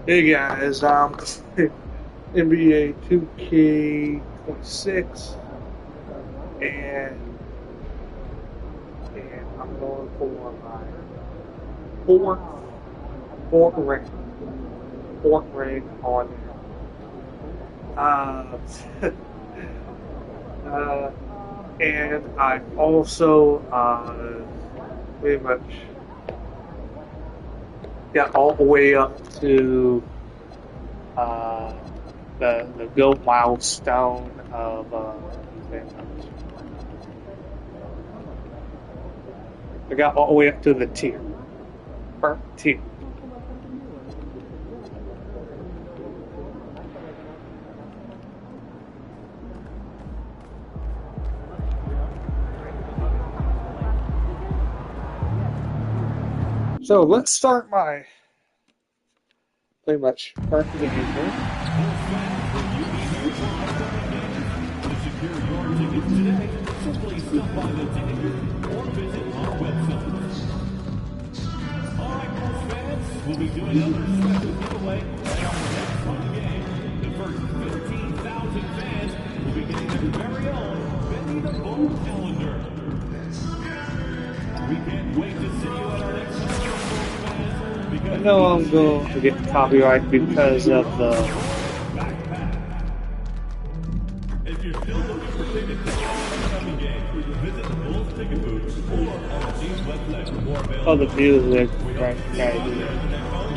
Hey guys, NBA 2k26 and I'm going for my fourth ring. Fourth ring on there. And I also pretty much got all the way up to the gold milestone of I got all the way up to the tier. Tier. So let's start my pretty much first game here. We'll be doing another special giveaway at our next fun game. The first 15,000 fans will be getting their very own Benny the Bull calendar. We can't wait to see you at our next fans. I know I'm going to get copyright because of the If you're still looking for tickets to the upcoming game, visit the Bulls ticket booth or on the team's website for more available. the music right there.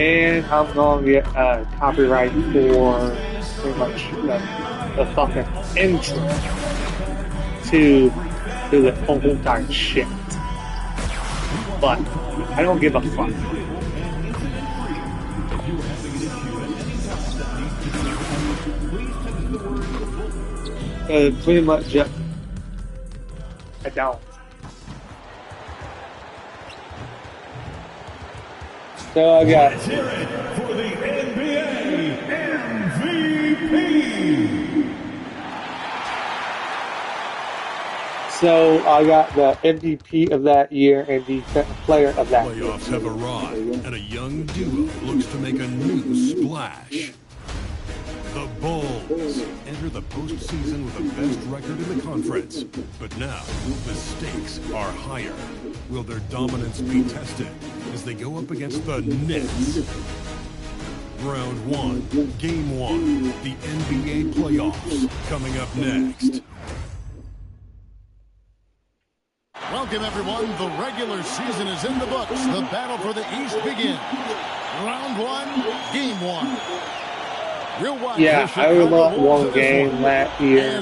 And I'm going to get copyright for pretty much the fucking intro to the whole entire shit. But I don't give a fuck. Pretty much, I don't. So I got. Let's hear it for the NBA MVP. So I got the MVP of that year and the player of that year. Playoffs have arrived, and a young duo looks to make a new splash. The Bulls enter the postseason with the best record in the conference. But now, the stakes are higher. Will their dominance be tested as they go up against the Nets? Round 1, Game 1, the NBA playoffs, coming up next. Welcome, everyone. The regular season is in the books. The battle for the East begins. Round 1, Game 1. Yeah, I only lost one game that year.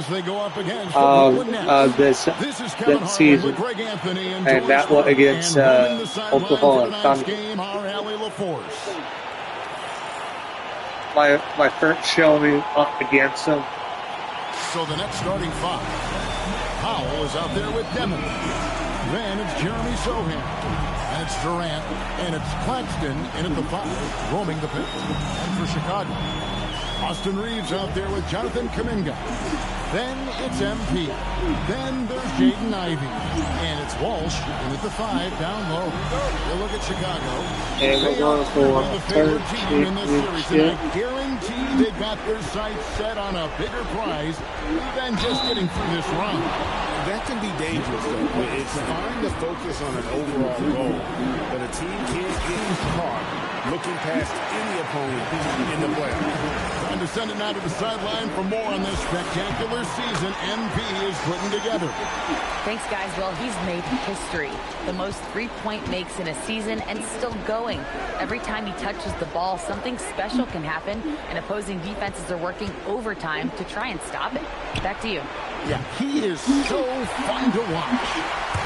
This season, and that was against Oklahoma Thunder. My first showing up against them. So the next starting five. Powell is out there with Demon. Then it's Jeremy Sohan. And it's Durant. And it's Claxton in at the 5, roaming the pitch. And for Chicago, Austin Reeves out there with Jonathan Kuminga. Then it's MP. Then there's Jaden Ivey. And it's Walsh in at the 5 down low. We'll look at Chicago. And we're going for the favorite team in this series. And I guarantee they got their sights set on a bigger prize than just getting through this round. That can be dangerous, though. It's fine to focus on an overall goal, but a team can't get caught looking past any opponent in the playoffs. Time to send it now to the sideline for more on this spectacular season MP is putting together. Thanks, guys. Well, he's made history. The most three-point makes in a season and still going. Every time he touches the ball, something special can happen, and opposing defenses are working overtime to try and stop it. Back to you. Yeah, he is so fun to watch.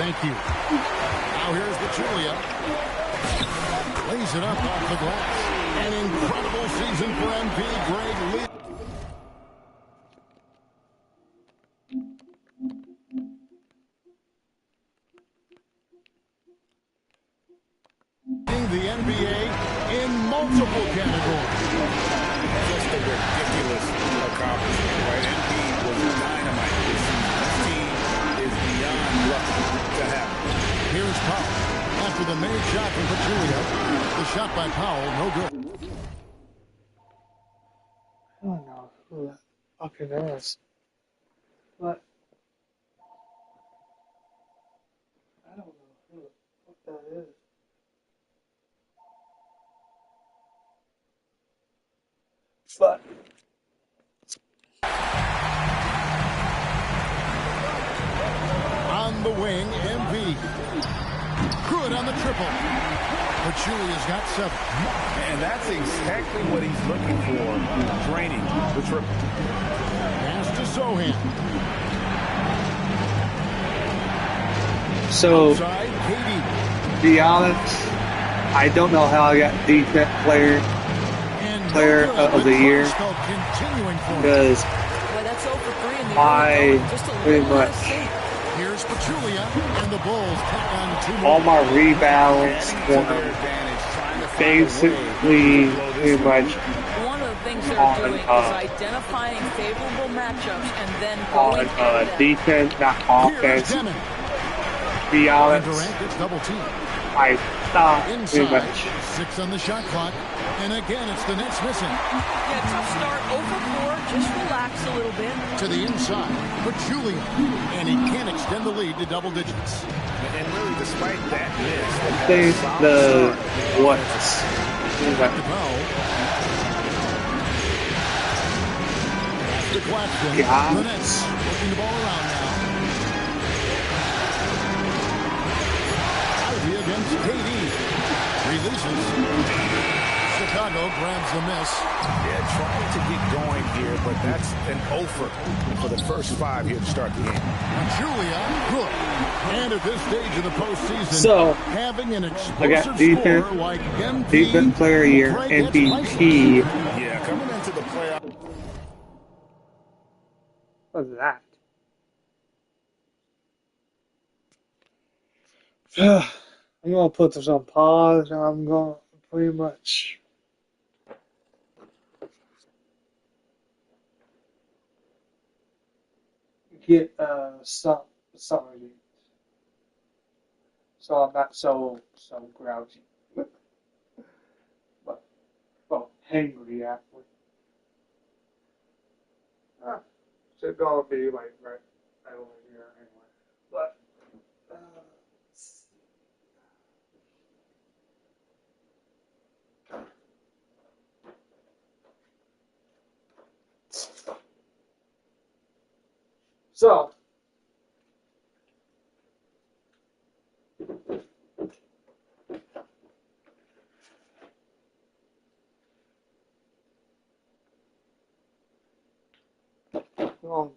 Thank you. Now here's the Julia. Lays it up off the glass. An incredible season for MP Greg Lee. The NBA in multiple categories. Just a ridiculous accomplishment, right? MP was dynamite this season. This team is beyond lucky to have him. Here's Powell. After the made shot from Pachulia, the shot by Powell, no good. fucking is. But I don't know what that is. But On the wing, MV. Good on the triple. But Julia's got 7. And that's exactly what he's looking for. Draining the triple. Pass to Sohan. so, Outside, KD. to be honest, I don't know how I got defense player And Player no good, of the but year. Crystal continuing for him. because Boy, that's 0 for 3 in the I early going. Just a pretty little out of much sync. Here's Pachulia, and the Bulls tack on 2 more. all my rebounds Adding to their were advantage, trying to find a way basically to blow this pretty much One of the things they're on, doing is identifying favorable matchups and then on going at them. defense, not Here's offense. Demon. To be And honest, Durant gets double team. I thought pretty Inside, much 6 on the shot clock. And again, it's the Nets missing. Yeah, tough start, 0 for 4. Just relax a little bit. To the inside, Pachulia. And he can't extend the lead to double digits. And really, despite that miss, I they think had a solid the start. what's The foul. Pass to Claxton. Yeah. The Nets working the ball around now. Ivy against KD. Releases. Chicago grabs the miss. Yeah, trying to get going here, but that's an offer for the first 5 here to start the game. Julia, good. And at this stage of the postseason, So, having an I explosive got defense, scorer like MP, defense player of the year, Craig gets MVP. Yeah, coming into the playoffs. What's that? I'm gonna put this on pause and I'm gonna pretty much get something, so I'm not so grouchy, but well, hangry actually. It's gonna be like right over here anyway. But so um,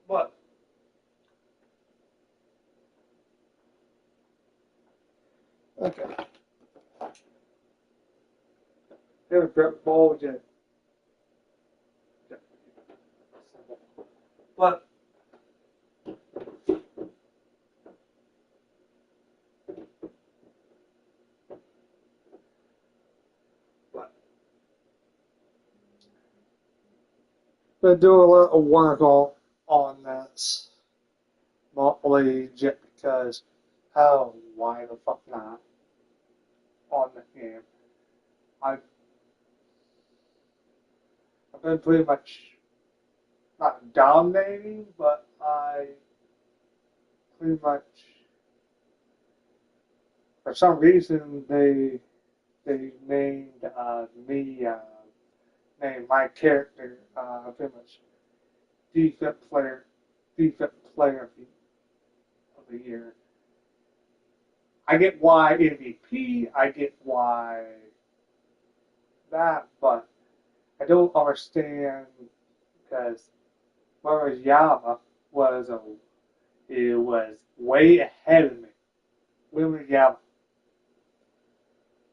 what? Okay. Here's Brett Ball again. But been doing a lot of work on this, not only just because how why the fuck not on the game. I been pretty much not dominating, but I pretty much, for some reason, they named me, named my character pretty much defense player of the year. I get why MVP, I get why that, but I don't understand because Yama was it was way ahead of me. Yama,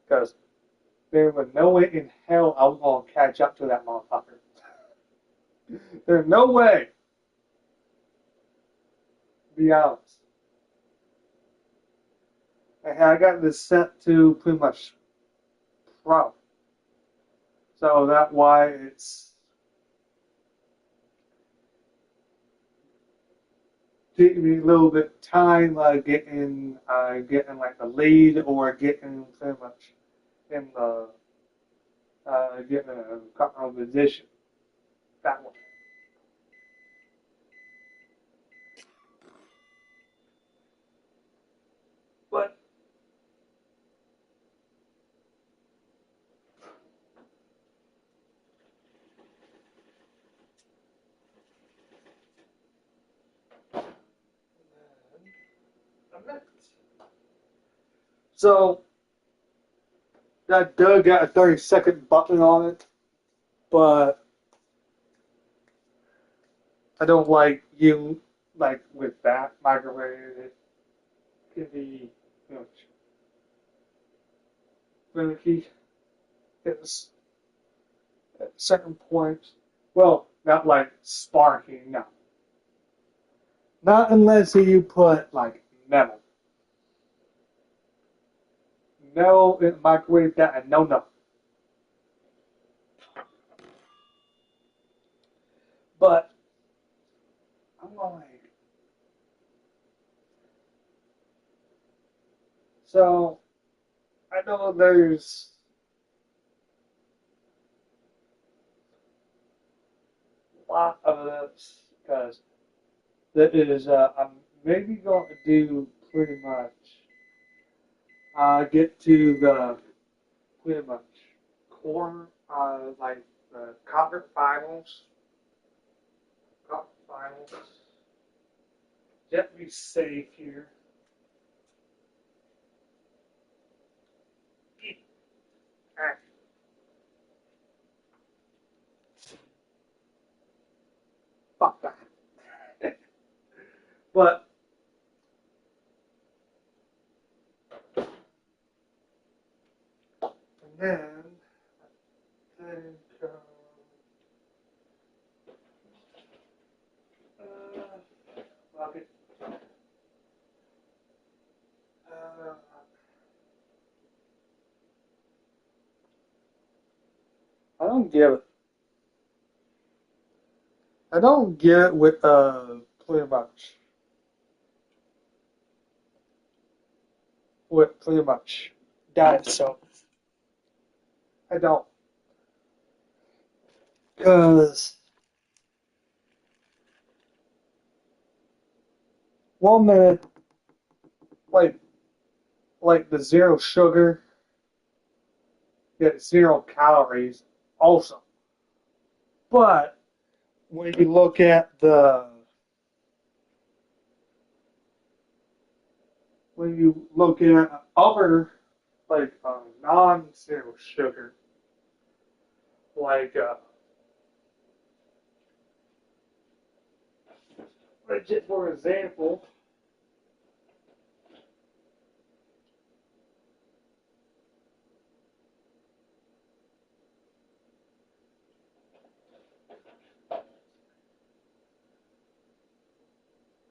because there was no way in hell I was gonna catch up to that motherfucker. There's no way. To be honest. And I got this set to pretty much pro. So that's why it's taking me a little bit of time getting like the lead or getting pretty much in the getting a comfortable position that way. But so that does got a 30-second button on it, but I don't like you like with that microwave. It can be finicky. It's at certain points. Well, not like sparking, no. Not unless you put like metal. Metal in the microwave, that a no. But I'm like, so I know there's a lot of this because that is I'm maybe going to do pretty much get to the pretty much core like the conference finals. Let me save here. Fuck that. But then I think fuck it. I don't get it. I don't get it with pretty much diet soap. I don't, because 1 minute like the zero sugar, get 0 calories also. But when you look at other like non-zero sugar, like just for example,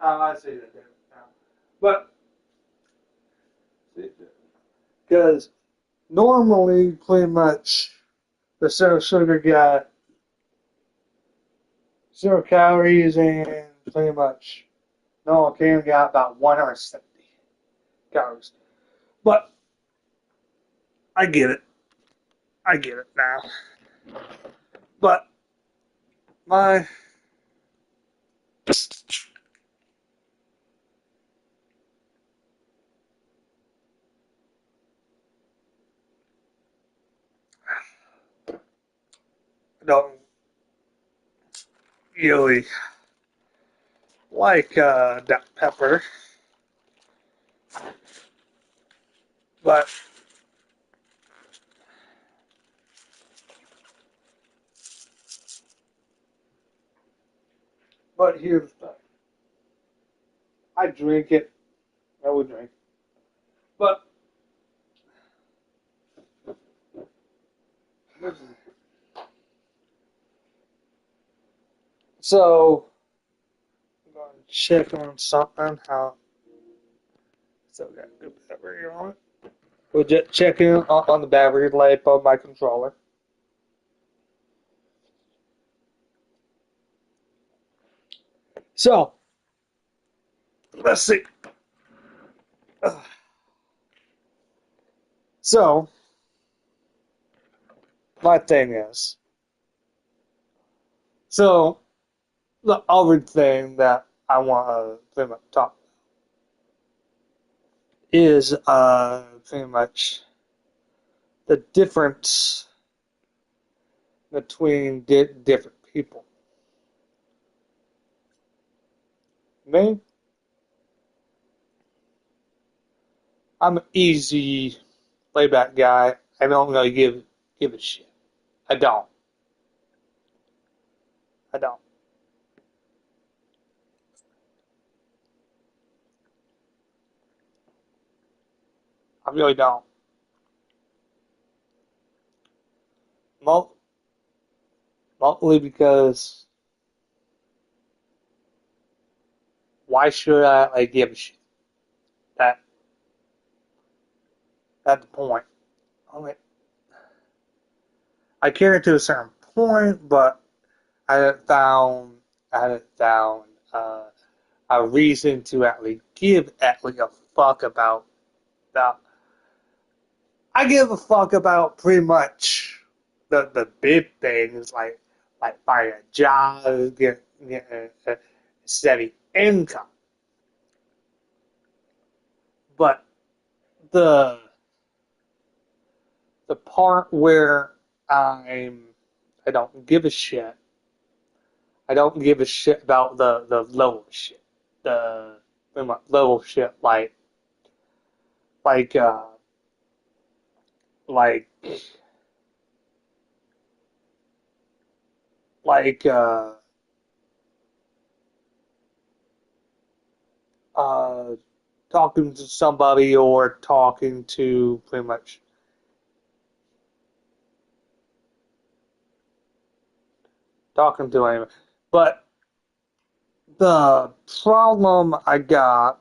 I say that now, but because normally pretty much the zero sugar got 0 calories and pretty much no can got about 170 calories. But I get it. I get it now. But my don't really like that pepper, but here's the thing. I drink it. I would drink, but so I'm going to check on something. How so got good battery on it. We're just checking on the battery life of my controller. So let's see. So my thing is, so the other thing that I want to pretty much talk is pretty much the difference between different people. Me, I'm an easy, layback guy. I don't really give a shit. I don't. I don't. I really don't. Mo- Mostly because why should I like give a shit? That That's the point. I mean, I care to a certain point, but I haven't found I haven't found a reason to actually give actually a fuck about that. I give a fuck about pretty much the big things like finding a job, get a steady income. But the the part where I don't give a shit. I don't give a shit about the lower shit. The pretty much lower shit like uh like like uh talking to somebody or talking to pretty much talking to anyone. But the problem I got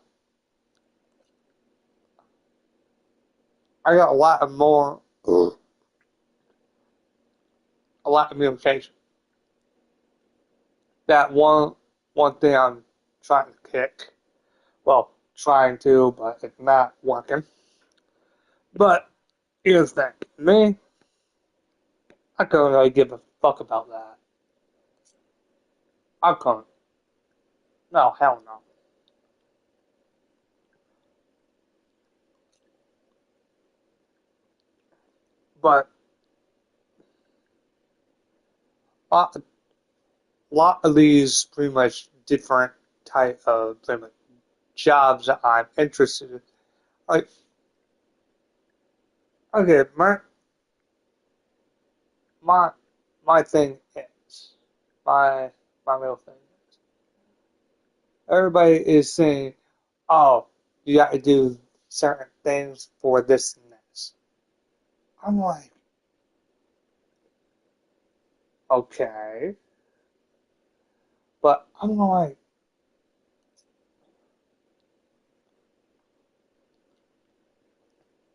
a lot of more a lot of communication. That one thing I'm trying to kick. Well, trying to, but it's not working. But here's the thing. Me, I couldn't really give a fuck about that. I couldn't. No, hell no. But a lot of these pretty much different type of pretty much jobs that I'm interested in. Like, okay, my my thing is my my real thing is everybody is saying, oh, you got to do certain things for this and this. I'm like, okay, but I'm like,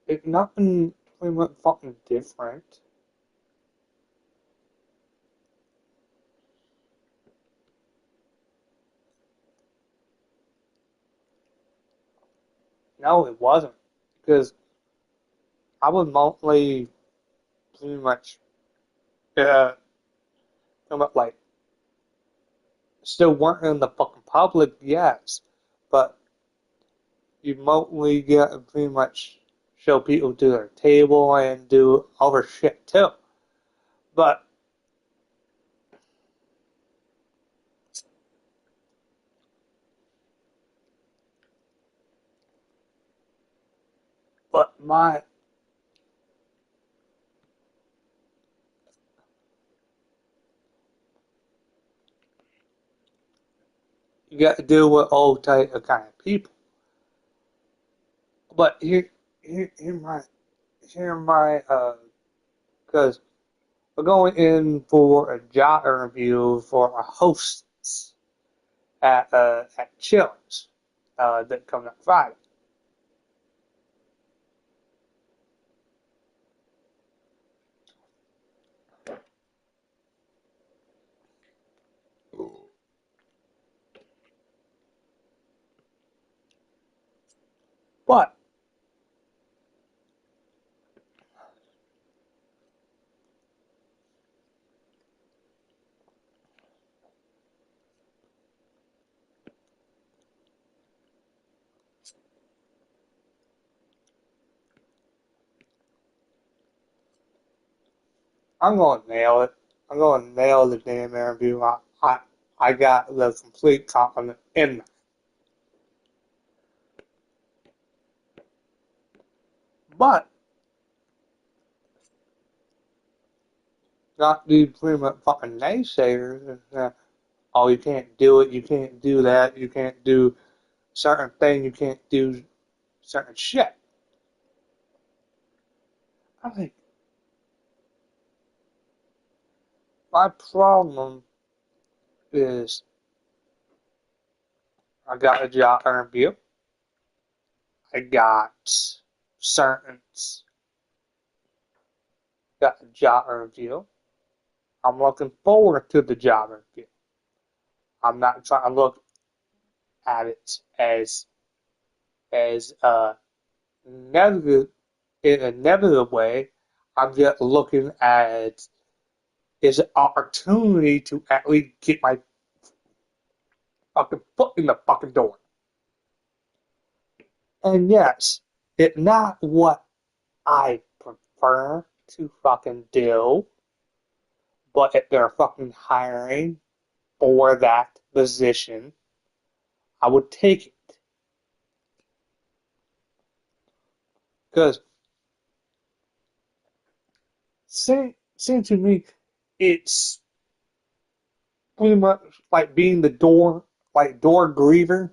it's nothing pretty much fucking different. No, it wasn't because I was mostly pretty much uh, pretty much like still weren't in the fucking public, yes, but you mostly get to pretty much show people to their table and do other shit too. But my you got to deal with all type of kind of people. But here my because we're going in for a job interview for a hostess at Chili's that coming up Friday. But I'm gonna nail it. I'm gonna nail the damn interview. I got the complete confidence in me. But not the pretty much fucking naysayers. Oh, you can't do it. You can't do that. You can't do certain thing. You can't do certain shit. I think my problem is I got a job interview. I got certain got a job interview. I'm looking forward to the job interview. I'm not trying to look at it as negative in a negative way. I'm just looking at is an opportunity to at least get my fucking foot in the fucking door. And yes, it's not what I prefer to fucking do, but if they're fucking hiring for that position, I would take it. Because seems to me it's pretty much like being the door griever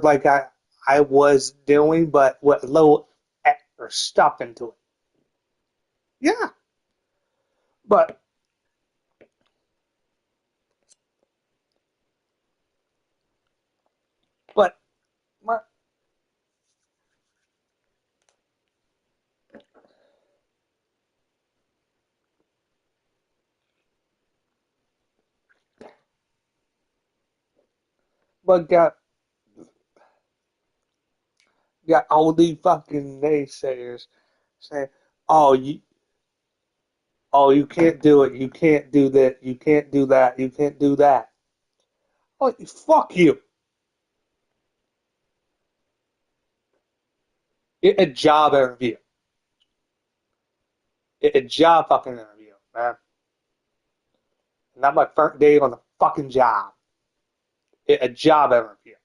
like I was doing, but with a little extra stuff into it. Yeah, but but my, but got all these fucking naysayers saying, "Oh, you can't do it. You can't do that. You can't do that. You can't do that." Oh, fuck you! It's a job interview. It's a job fucking interview, man. Not my first day on the fucking job. It's a job interview.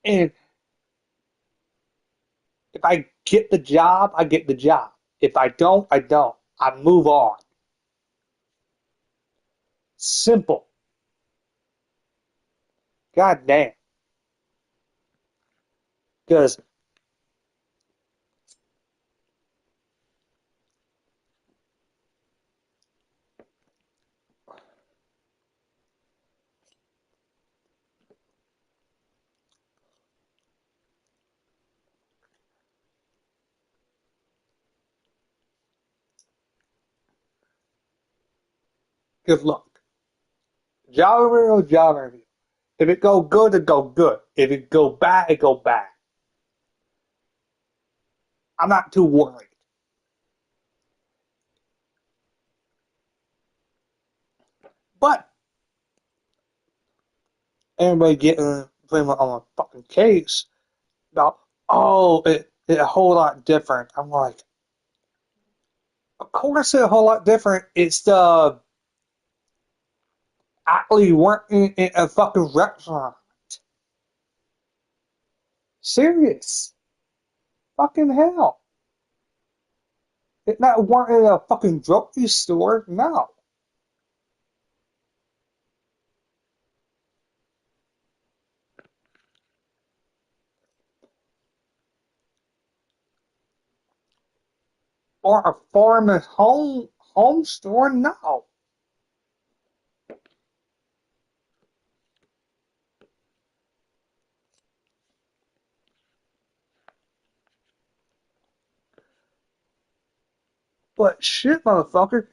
And if I get the job, I get the job. If I don't, I don't. I move on. Simple. God damn. Because, look, job interview. If it go good, it go good. If it go bad, it go bad. I'm not too worried. But everybody getting blame on a fucking case about, oh, it's a whole lot different. I'm like, of course it's a whole lot different. It's the actually working in a fucking restaurant. Serious. Fucking hell. It's not working in a fucking grocery store. No. Or a farm and home store. No. But shit, motherfucker.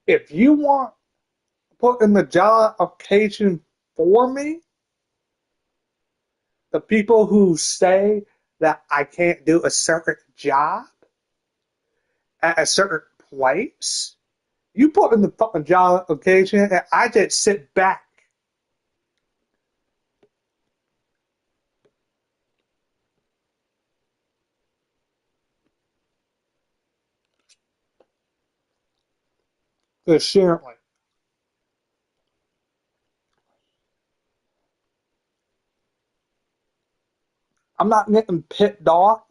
If you want to put in the job application for me, the people who say that I can't do a certain job at a certain place, you put in the fucking job application and I just sit back. Assuredly. I'm not getting pissed off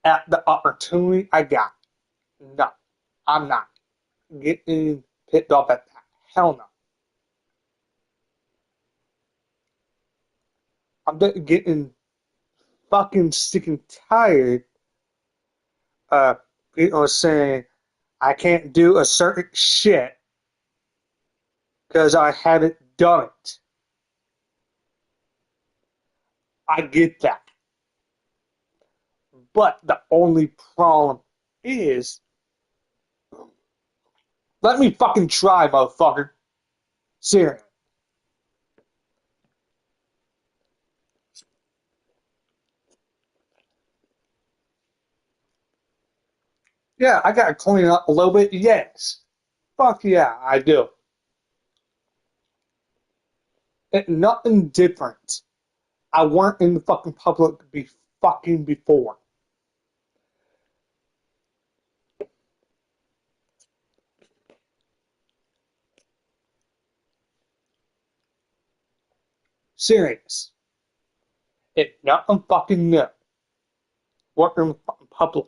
at the opportunity I got. No, I'm not getting pissed off at that. Hell no. I'm getting fucking sick and tired of people saying I can't do a certain shit because I haven't done it. I get that. But the only problem is, let me fucking try, motherfucker. Seriously. Yeah, I gotta clean up a little bit. Yes. Fuck yeah, I do. It's nothing different. I weren't in the fucking public before. Serious. It's nothing fucking new. Working in the fucking public.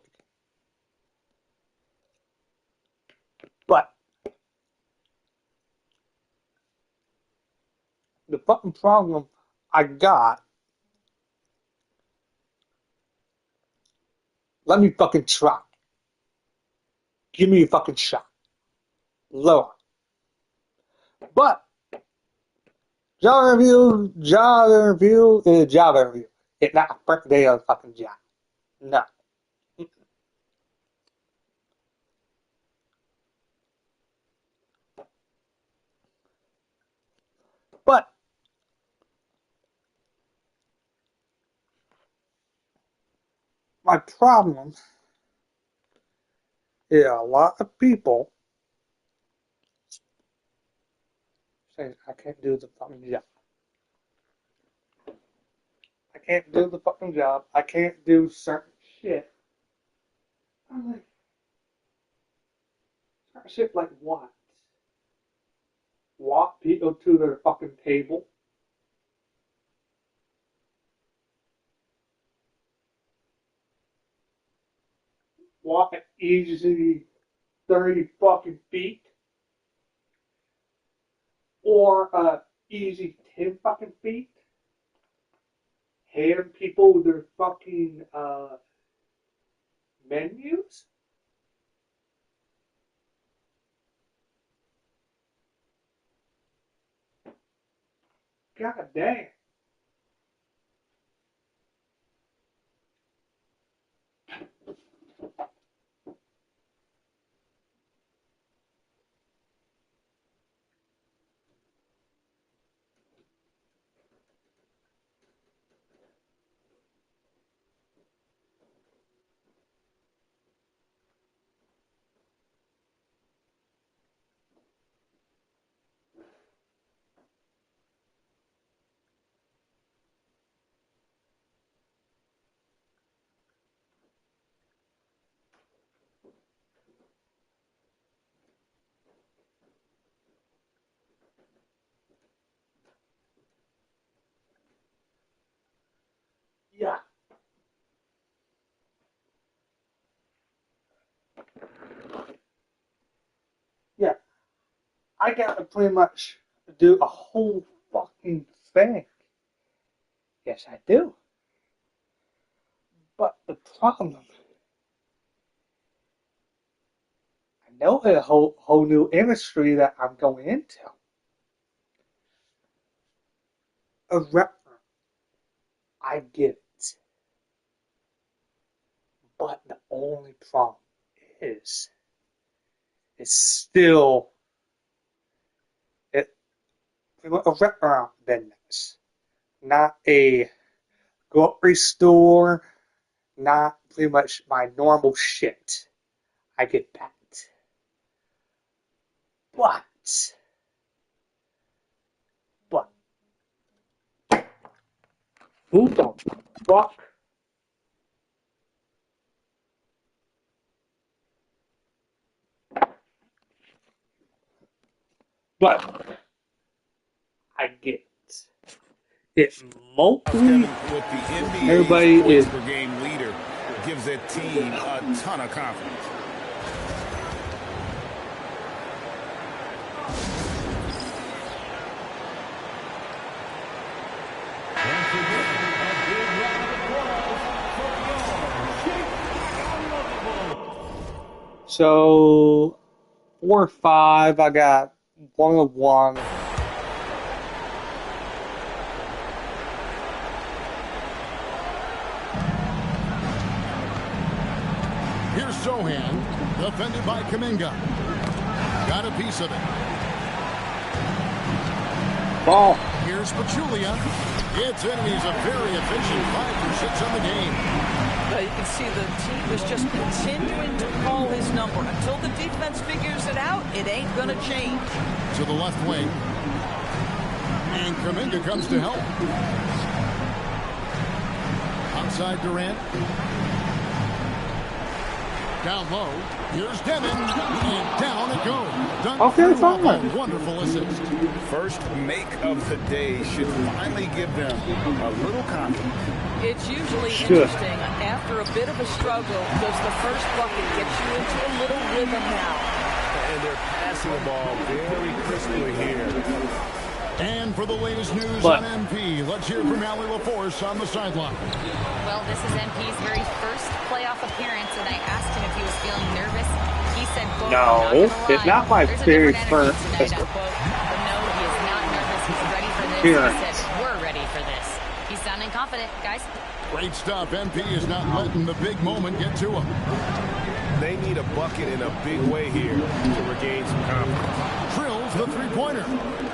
But the fucking problem I got, let me fucking try. Give me a fucking shot. Lord. But job interview is a job interview. It's not a first day of the fucking job. No. But my problem is a lot of people say I can't do the fucking job. I can't do the fucking job. I can't do certain shit. I'm like, certain shit like what? Walk people to their fucking table? Walk at easy 30 fucking feet? Or easy 10 fucking feet? Hand people their fucking menus? God damn. I gotta pretty much do a whole fucking thing. Yes, I do. But the problem, I know a whole new industry that I'm going into. A rapper. I get it. But the only problem is, it's still a restaurant business, not a grocery store, not pretty much my normal shit. I get that. But who the fuck? But I get it. It's mostly Kevin, with the NBA's everybody points is per game leader, gives that team a ton of confidence. Once again, a big round of applause for your unlovable. so 4 or 5. I got 1 of 1. Here's Sohan, defended by Kuminga. Got a piece of it. Ball. Here's Pachulia. It's in, and he's a very efficient 5 for 6 on the game. Now you can see the team is just continuing to call his number. Until the defense figures it out, it ain't going to change. To the left wing. And Kuminga comes to help. Outside Durant. Down low. Here's Demon. And down it goes. Dunk Okay, through fine. a wonderful assist. First make of the day should finally give them a little confidence. It's usually Sure. interesting. After a bit of a struggle, does the first bucket get you into a little rhythm now? And they're passing the ball very crisply here. And for the latest news But- on MP, let's hear from Allie LaForce on the sideline. Well, this is MP's very first playoff appearance, and I asked him if he was feeling nervous. He said, quote, No, "I'm not gonna it's lie, not my there's a very different first energy tonight," unquote. But no, he is not nervous. He's ready for this. appearance. He said, "We're ready for this." He's sounding confident, guys. Great stuff. MP is not letting the big moment get to him. They need a bucket in a big way here to regain some confidence. Drills the three-pointer.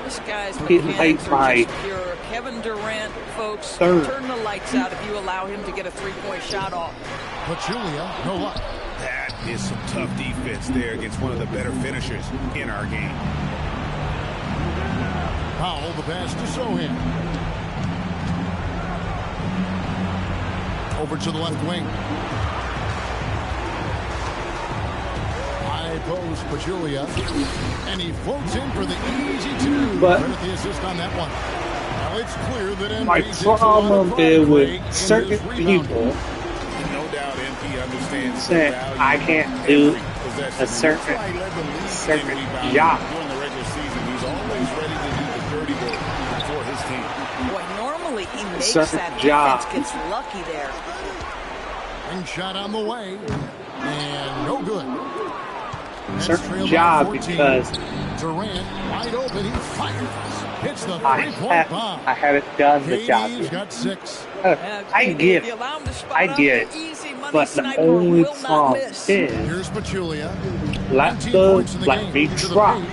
This guy's He mechanics liked are my just pure. Kevin Durant, folks, third. turn the lights out if you allow him to get a three-point shot off. Pachulia, no luck. That is some tough defense there against one of the better finishers in our game. Powell, the pass to Sohan. Over to the left wing. High post, Pachulia. And he floats in for the easy 2. But- Credit the assist on that one. Well, it's clear that My MP takes a lot of problem pride is in with certain his rebounding. people No doubt MP understands the saying value I of can't do every possession. a certain That's why he led the league in certain rebounding job. during the regular season. He's always ready to do the dirty work for his team. Boy, normally he makes Certain that job. defense gets lucky there. Ring shot on the way. And no good. Nets certain trail by job 14. because Durant wide open. He fires. Hits the I three-point bomb. haven't done the job KD's yet. got 6. I get If you it. allow him to spot I up, get it. the easy money But the sniper only will not problem miss. is Here's Pachulia. let 19 the points in the let game. me Into the try. paint.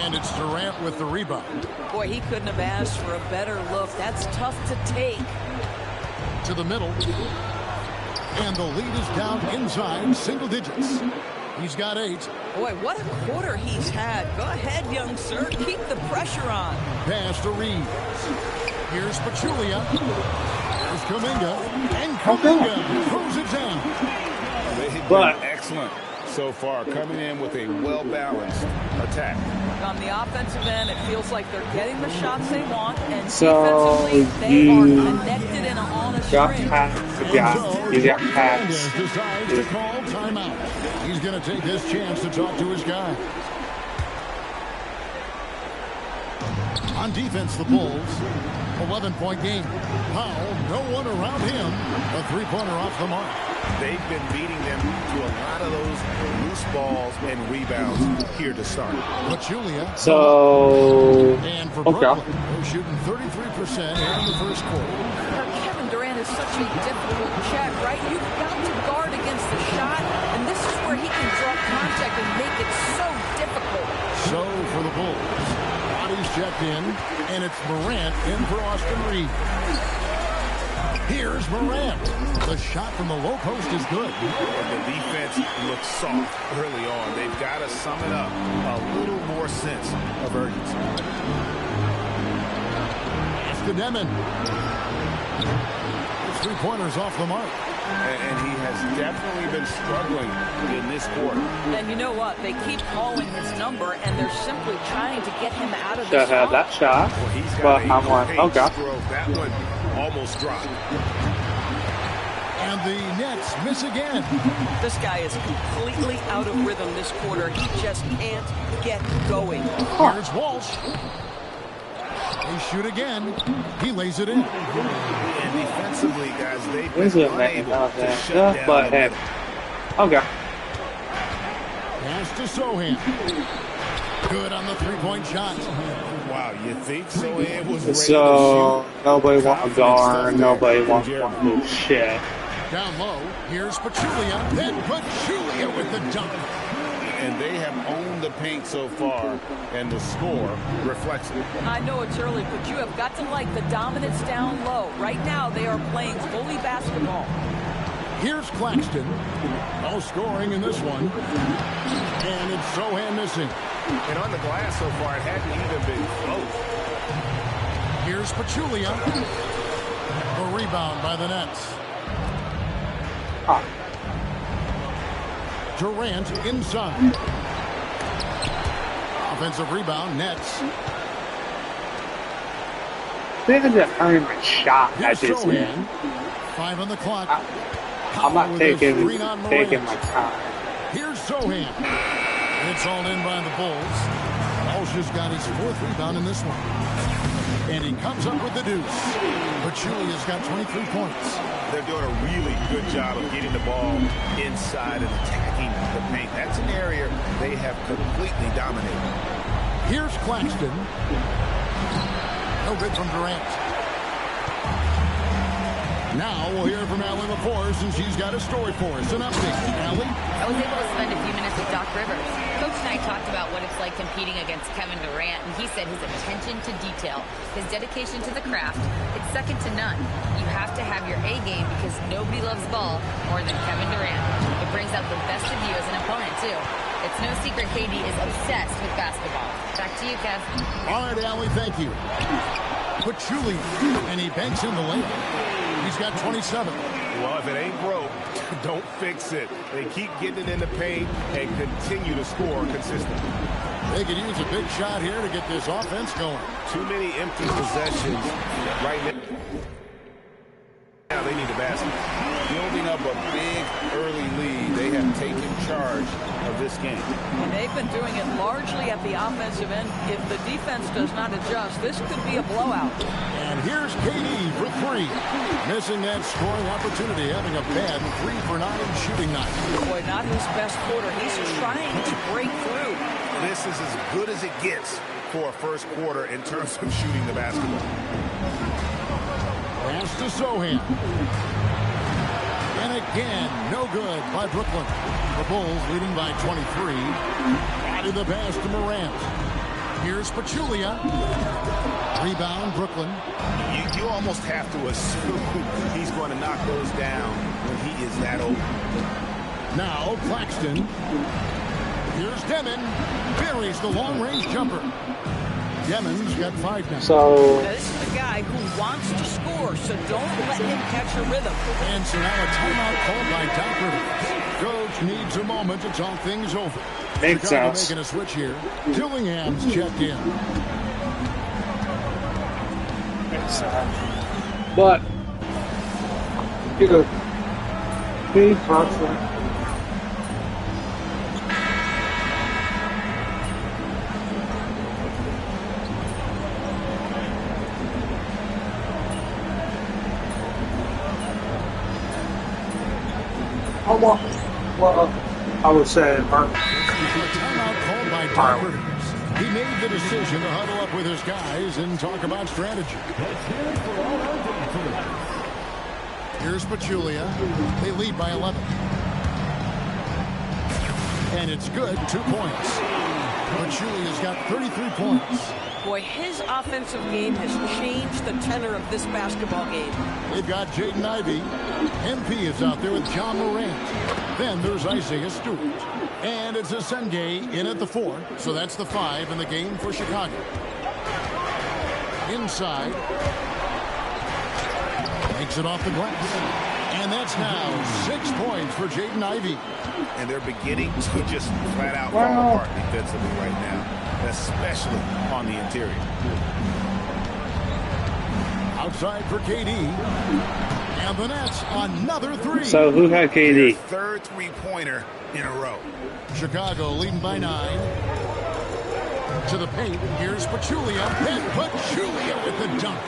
And it's Durant with the rebound. Boy, he couldn't have asked for a better look. That's tough to take. To the middle. And the lead is down inside single digits. He's got 8. Boy, what a quarter he's had. Go ahead, young sir. Keep the pressure on. Pass to Reeves. Here's Pachulia. Here's Kuminga. And Kuminga throws it down. They've But- been excellent so far, coming in with a well-balanced attack. On the offensive end, it feels like they're getting the shots they want, and So defensively, they you are connected and on a got string. past the job. You got past. Decides to call timeout. He's going to take this chance to talk to his guy. On defense, the Bulls, 11-point game. Powell, no one around him. A three-pointer off the mark. They've been beating them to a lot of those loose balls and rebounds here to start. Pachulia. So, And for okay. Brooklyn, they're shooting 33% here in the first quarter. Kevin Durant is such a difficult check, right? You've got to guard against the shot, and this is where he can draw contact and make it so difficult. So for the Bulls, bodies checked in, and it's Morant in for Austin Reeves. Here's Morant. The shot from the low post is good. The defense looks soft early on. They've got to sum it up. A little more sense of urgency. TheGreatDman. His three-pointers off the mark. And he has definitely been struggling in this quarter. And you know what? They keep calling his number, and they're simply trying to get him out of should the have had that shot. Well, he's But got I'm like, okay. That one almost dropped. And the Nets miss again. This guy is completely out of rhythm this quarter. He just can't get going. Here's Walsh. They shoot again. He lays it in. And defensively, guys, they've Where's been it, man? unable Oh, to man. shut Yeah, down but the hey. Okay. Pass to Sohan. Good on the three-point shot. Wow, you think Sohan was ready So, to shoot? nobody wants to Confidence guard, stuff nobody there wants from to Jeremy. do shit. Down low. Here's Pachulia. Then Pachulia with the dunk. And they have owned the paint so far, and the score reflects it. I know it's early, but you have got to like the dominance down low. Right now, they are playing fully basketball. Here's Claxton. No scoring in this one. And it's Sohan missing. And on the glass so far, it hadn't even been close. Here's Pachulia. A rebound by the Nets. Ah. Durant inside. Offensive rebound, Nets. They had to earn a shot at Here's this, Sohan. man. 5 on the clock. I'm not With a taking screen on Morant. my time. Here's Sohan. It's all in by the Bulls. Walsh has got his 4th rebound in this one. And he comes up with the deuce. Pachulia's got 23 points. They're doing a really good job of getting the ball inside and attacking the paint. That's an area they have completely dominated. Here's Claxton. No good from Durant. Now we'll hear from Allie LaForce, and she's got a story for us. An update. Allie? I was able to spend a few minutes with Doc Rivers. Coach and I talked about what it's like competing against Kevin Durant, and he said his attention to detail, his dedication to the craft, it's second to none. You have to have your A game because nobody loves ball more than Kevin Durant. It brings out the best of you as an opponent, too. It's no secret KD is obsessed with basketball. Back to you, Kev. All right, Allie, thank you. Pachulia, and he banks in the layup. He's got 27. Well, if it ain't broke, don't fix it. They keep getting it in the paint and continue to score consistently. They could use a big shot here to get this offense going. Too many empty possessions right now. Now they need the basket. Building up a big early lead, they have taken charge of this game. And they've been doing it largely at the offensive end. If the defense does not adjust, this could be a blowout. And here's KD for 3. Missing that scoring opportunity, having a bad 3-for-9 shooting night. Boy, not his best quarter. He's trying to break through. This is as good as it gets for a first quarter in terms of shooting the basketball. Pass to Sohan. And again, no good by Brooklyn. The Bulls leading by 23. Body the pass to Morant. Here's Pachulia. Rebound, Brooklyn. You almost have to assume he's going to knock those down when he is that open. Now Claxton. Here's Demon. Buries the long-range jumper. Demon's got 5 now. So, Now, this is the guy who wants to score, so don't let him catch a rhythm. And so now a timeout called by Doc Rivers. Coach needs a moment to talk things over. Makes Chicago sense. making a switch here. Dillingham's checked in. but, you know, be constant. Well, I would say, Timeout called by Doc Rivers. He made the decision to huddle up with his guys and talk about strategy. Here's Pachulia. They lead by 11. And it's good, 2 points. Pachulia's got 33 points. Boy, his offensive game has changed the tenor of this basketball game. They've got Jaden Ivey. MP is out there with John Morant. Then there's Isaiah Stewart. And it's Asenge in at the 4. So that's the 5 in the game for Chicago. Inside. Makes it off the glass. And that's now 6 points for Jaden Ivey. And they're beginning to just flat out fall apart defensively right now, especially on the interior. Outside for KD. And the Nets, another 3. so who had KD? Third three-pointer in a row. Chicago leading by 9. To the paint. Here's Pachulia. And Pachulia with the dunk.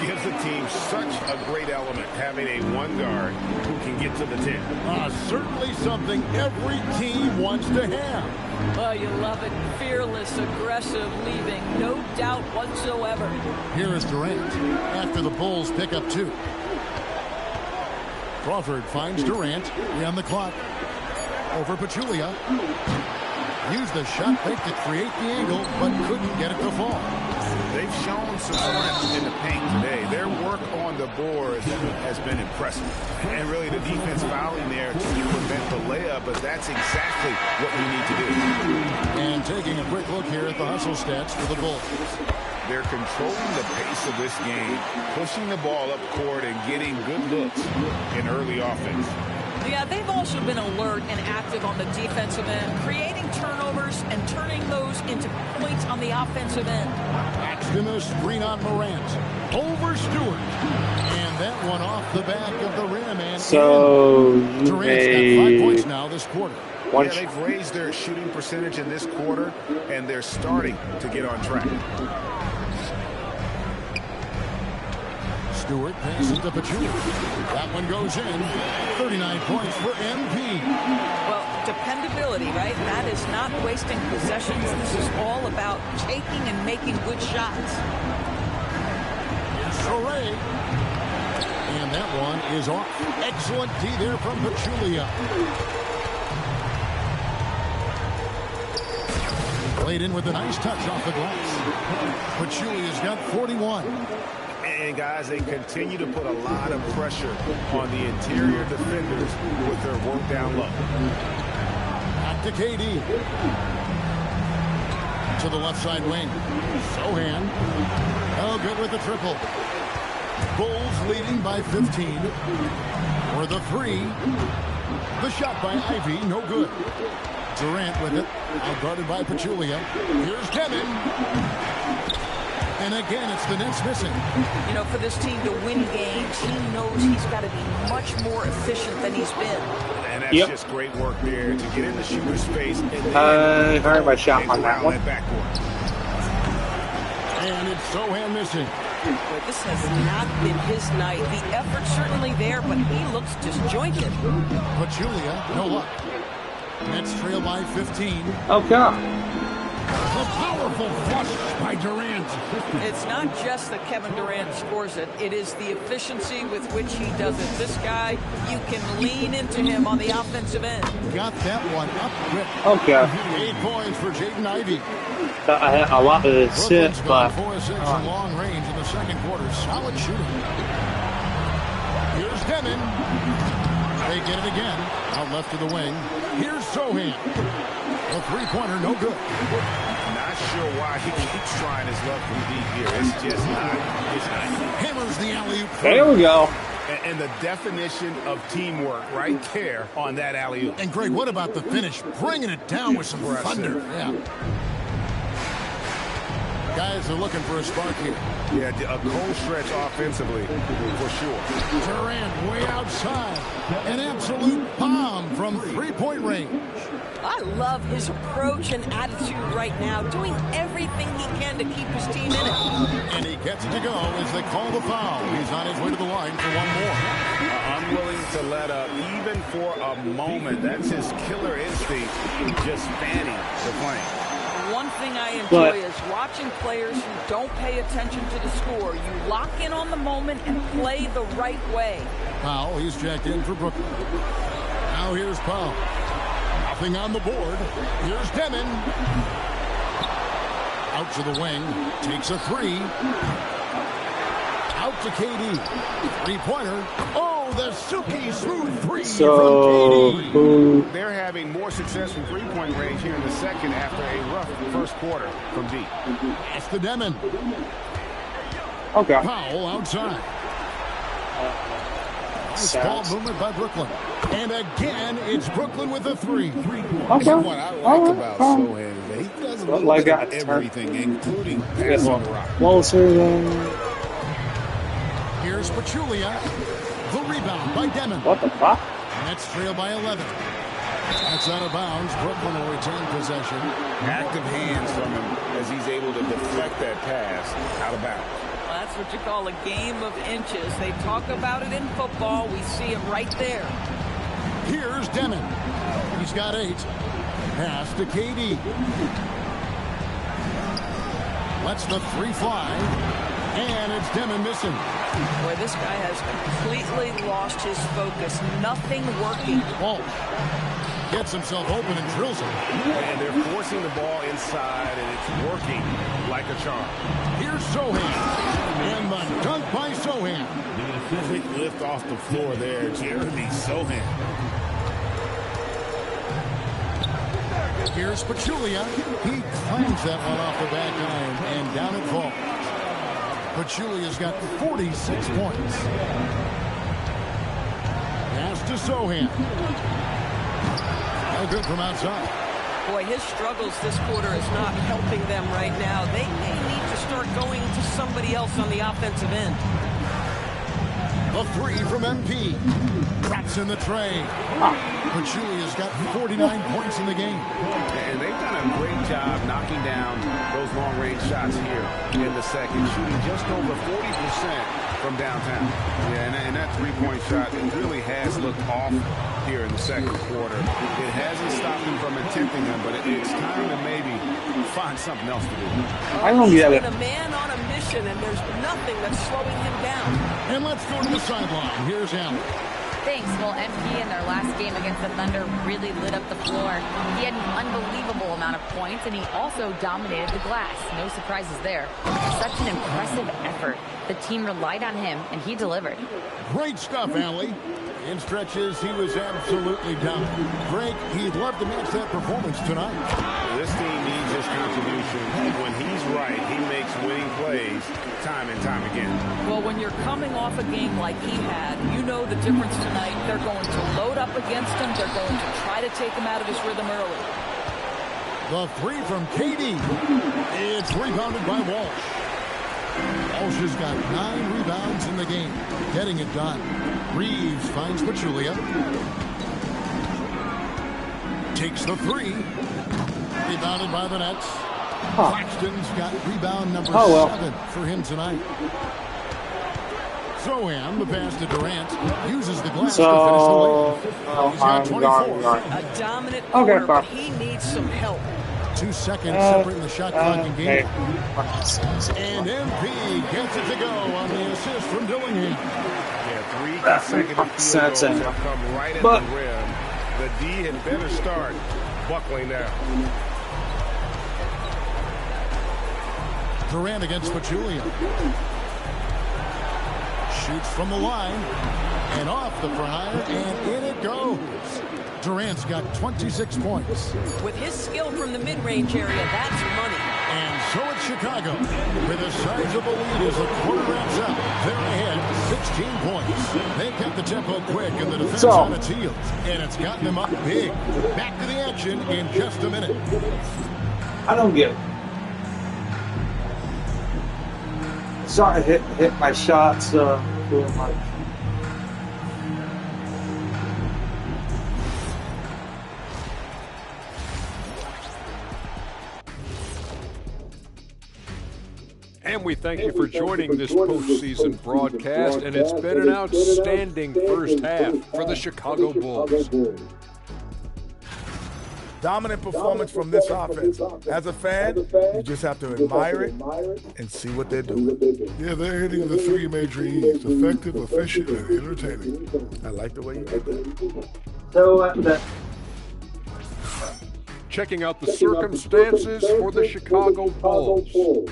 Gives the team such a great element having a one guard who can get to the 10. Certainly something every team wants to have. Oh, you love it. Fearless, aggressive, leaving. No doubt whatsoever. Here is Durant after the Bulls pick up 2. Crawford finds Durant. We on the clock. Over Pachulia. Used the shot fake to create the angle, but couldn't get it to fall. They've shown some strength in the paint today. Their work on the boards has been impressive. And really the defense fouling there to prevent the layup, but that's exactly what you need to do. And taking a quick look here at the hustle stats for the Bulls. They're controlling the pace of this game, pushing the ball up court and getting good looks in early offense. Yeah, they've also been alert and active on the defensive end, creating turnovers and turning those into points on the offensive end. Paxton a screen on Morant. Over Stewart. And that one off the back of the rim. And So Durant's got 5 points now this quarter. Yeah, they've raised their shooting percentage in this quarter, and they're starting to get on track. Stewart passes to Pachulia. That one goes in. 39 points for MP. Well, dependability, right? That is not wasting possessions. This is all about taking and making good shots. Soray. And that one is off. Excellent D there from Pachulia. Played in with a nice touch off the glass. Pachulia's got 41. And guys, they continue to put a lot of pressure on the interior defenders with their work down low. Back to KD. To the left side wing. Sohan. Oh, good with the triple. Bulls leading by 15. For the 3. The shot by Ivey, no good. Durant with it. Outguarded by Pachulia. Here's Kevin. And again, it's the Nets missing. You know, for this team to win games, he knows he's got to be much more efficient than he's been. And that's just great work there to get in the shooter's space. And I heard my shot on that one. And it's Sohan missing. But this has not been his night. The effort's certainly there, but he looks disjointed. Pachulia, no luck. Nets trail by 15. Okay. A powerful flush by Durant. It's not just that Kevin Durant scores it. It is the efficiency with which he does it. This guy, you can lean into him on the offensive end. Got that one up quick. Okay. 8 points for Jaden Ivey. I had a lot of this shit, but 4-6 in long range in the second quarter. Solid shooting. Here's Demon. They get it again. Out left to the wing. Here's Sohan. A three-pointer, no good. Not sure why he keeps trying his luck from deep here. It's just not. Hammers the alley-oop. there we go. And the definition of teamwork right there on that alley-oop. And Greg, what about the finish? Bringing it down with some thunder. Yeah. Guys are looking for a spark here. Yeah, a cold stretch offensively, for sure. Durant way outside. An absolute bomb from three-point range. I love his approach and attitude right now, doing everything he can to keep his team in it. And he gets it to go as they call the foul. He's on his way to the line for one more. willing to let up even for a moment. That's his killer instinct, just fanning the flame. One thing I enjoy is watching players who don't pay attention to the score. You lock in on the moment and play the right way. Powell, he's checked in for Brooklyn. Now here's Powell. Nothing on the board. Here's Demon. Out to the wing. Takes a three. Out to KD. Three-pointer. Oh, the silky smooth three from KD. They're having more success from three-point range here in the second after a rough first quarter from deep. That's the Demon. Okay. Powell outside. Nice ball movement by Brooklyn. And again, it's Brooklyn with a three. Okay. What I like about Sohan is that he does a little bit of everything, including passing the rock. Closer than... Here's Pachulia. The rebound by Demon. What the fuck? Nets trail by 11. That's out of bounds. Brooklyn will return possession. Active hands from him as he's able to deflect that pass out of bounds. Well, that's what you call a game of inches. They talk about it in football. We see him right there. Here's Demon. He's got 8. Pass to KD. Lets the three fly. And it's Demon missing. Boy, this guy has completely lost his focus. Nothing working. Ball. Gets himself open and drills it. And they're forcing the ball inside, and it's working like a charm. Here's Sohan. And the dunk by Sohan. Quick lift off the floor there, Jeremy Sohan. Here's Pachulia. He claims that one off the back iron, and down it falls. Pachulia's got 46 points. Pass to Sohan. No good from outside. Boy, his struggles this quarter is not helping them right now. They may need to start going to somebody else on the offensive end. A three from MP. Drops in the tray. Pachulia's got 49 points in the game. And they've done a great job knocking down those long-range shots here in the second, shooting just over 40% from downtown. Yeah, and that three-point shot, it really has looked off here in the second quarter. It hasn't stopped him from attempting them, but it's time to maybe find something else to do. I don't get it. He's been a man on a mission, and there's nothing that's slowing him down. And let's go to the sideline. Here's Allen. Thanks. Well, MP in their last game against the Thunder really lit up the floor. He had an unbelievable amount of points, and he also dominated the glass. No surprises there. Such an impressive effort. The team relied on him, and he delivered. Great stuff, Allie. In stretches, he was absolutely dominant. Greg, he'd love to match that performance tonight. This team needs his contribution. When he's right, he makes winning plays time and time again. Well, when you're coming off a game like he had, you know the difference tonight. They're going to load up against him. They're going to try to take him out of his rhythm early. The three from KD. It's rebounded by Walsh. Walsh has got 9 rebounds in the game. Getting it done. Reeves finds Pachulia. Takes the three. Rebounded by the Nets. Claxton's got rebound number 7 for him tonight. Sohan, the pass to Durant, uses the glass to finish the layup. He's got 24. A dominant quarter, but he needs some help. 2 seconds separating the shot clock in game. And MP gets it to go on the assist from Dillingham. Yeah, 3 consecutive field goals have come right at the rim. The D had better start buckling down. Durant against Pachulia. Shoots from the line. And off the front, and in it goes. Durant's got 26 points. With his skill from the mid-range area, that's money. And so it's Chicago. With a sizable lead as the quarter wraps up. They're ahead 16 points. They kept the tempo quick and the defense on its heels. And it's gotten them up big. Back to the action in just a minute. I don't get it. Sorry, hit my shots too much. And we thank you for joining this postseason broadcast, and it's been an outstanding first half for the Chicago Bulls. Dominant performance from this offense. As a fan, you just have to admire it and see what they're doing. Yeah, they're hitting the three major E's: effective, efficient, and entertaining. I like the way you did that. So, Checking out the circumstances for the Chicago Bulls.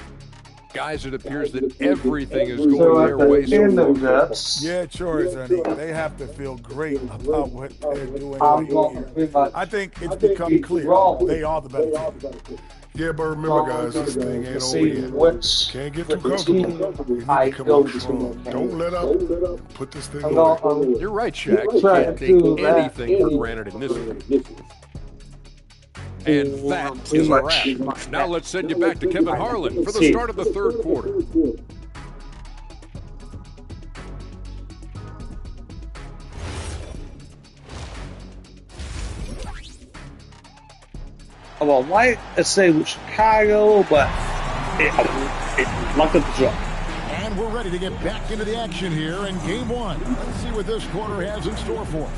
Guys, it appears that everything is going their way so far. Yeah, it sure is, Ernie. They have to feel great about what they're doing right here. I think it's become clear they are the better team. Yeah, but remember, guys, this thing ain't over yet. Can't get too comfortable. You need to come out strong. Don't let up. Put this thing away. You're right, Shaq. You can't take anything for granted in this game. And that is a wrap. Now let's send you back to Kevin Harlan for the start of the third quarter. well, like I say with Chicago, but it luck of the draw. And we're ready to get back into the action here in game one. Let's see what this quarter has in store for us.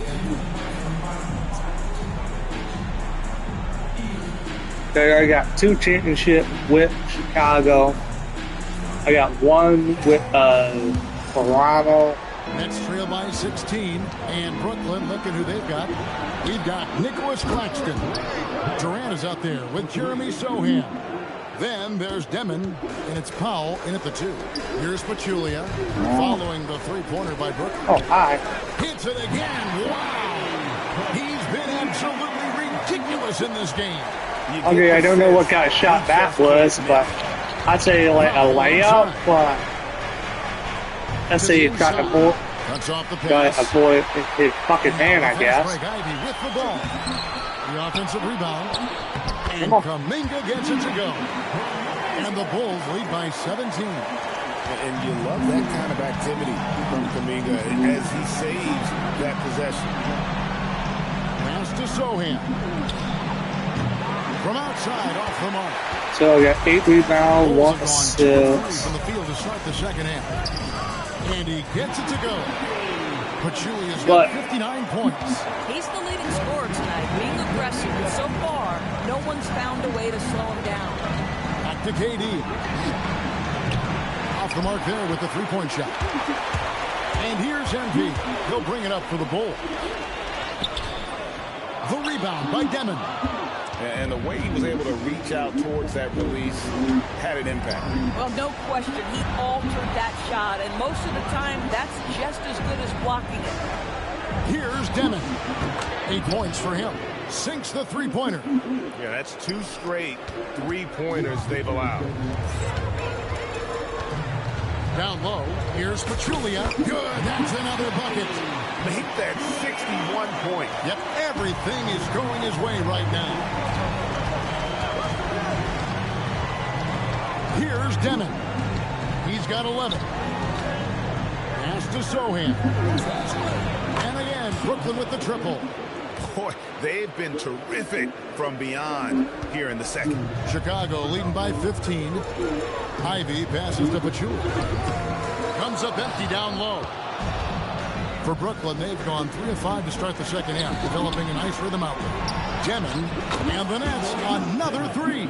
Okay, I got 2 championships with Chicago. I got 1 with Toronto. Nets trail by 16, and Brooklyn, look at who they've got. We've got Nicholas Claxton. Durant is out there with Jeremy Sohan. Then there's Demon, and it's Powell in at the 2. Here's Pachulia, following the three-pointer by Brooklyn. Oh, hi. Hits it again. Wow! He's been absolutely ridiculous in this game. Okay, I don't know what kind of shot that was, but I'd say like a layup. Let's see, he's got a boy his fucking hand, I guess. With the ball. The offensive rebound. And Kuminga gets it to go. And the Bulls lead by 17. And you love that kind of activity from Kuminga as he saves that possession. Pass to Sohan. From outside, off the mark. So I got 8 rebounds, 1 assist. From the field to start the second half. And he gets it to go. Pachulia's got 59 points. He's the leading scorer tonight, being aggressive, but so far, no one's found a way to slow him down. Back to KD. Off the mark there with the three-point shot. And here's MP. He'll bring it up for the Bulls. The rebound by Demon. And the way he was able to reach out towards that release had an impact. Well, no question. He altered that shot, and most of the time, that's just as good as blocking it. Here's Demon. 8 points for him. Sinks the three-pointer. Yeah, that's 2 straight three-pointers they've allowed. Down low. Here's Pachulia. Good. That's another bucket. Make that 61 point. Yep, everything is going his way right now. Here's Demon. He's got 11. Pass to Sohan. And again, Brooklyn with the triple. Boy, they've been terrific from beyond here in the second. Chicago leading by 15. Ivy passes to Pachulia. Comes up empty down low. For Brooklyn, they've gone 3 of 5 to start the second half, developing a nice rhythm out there. Demon and the Nets, another 3.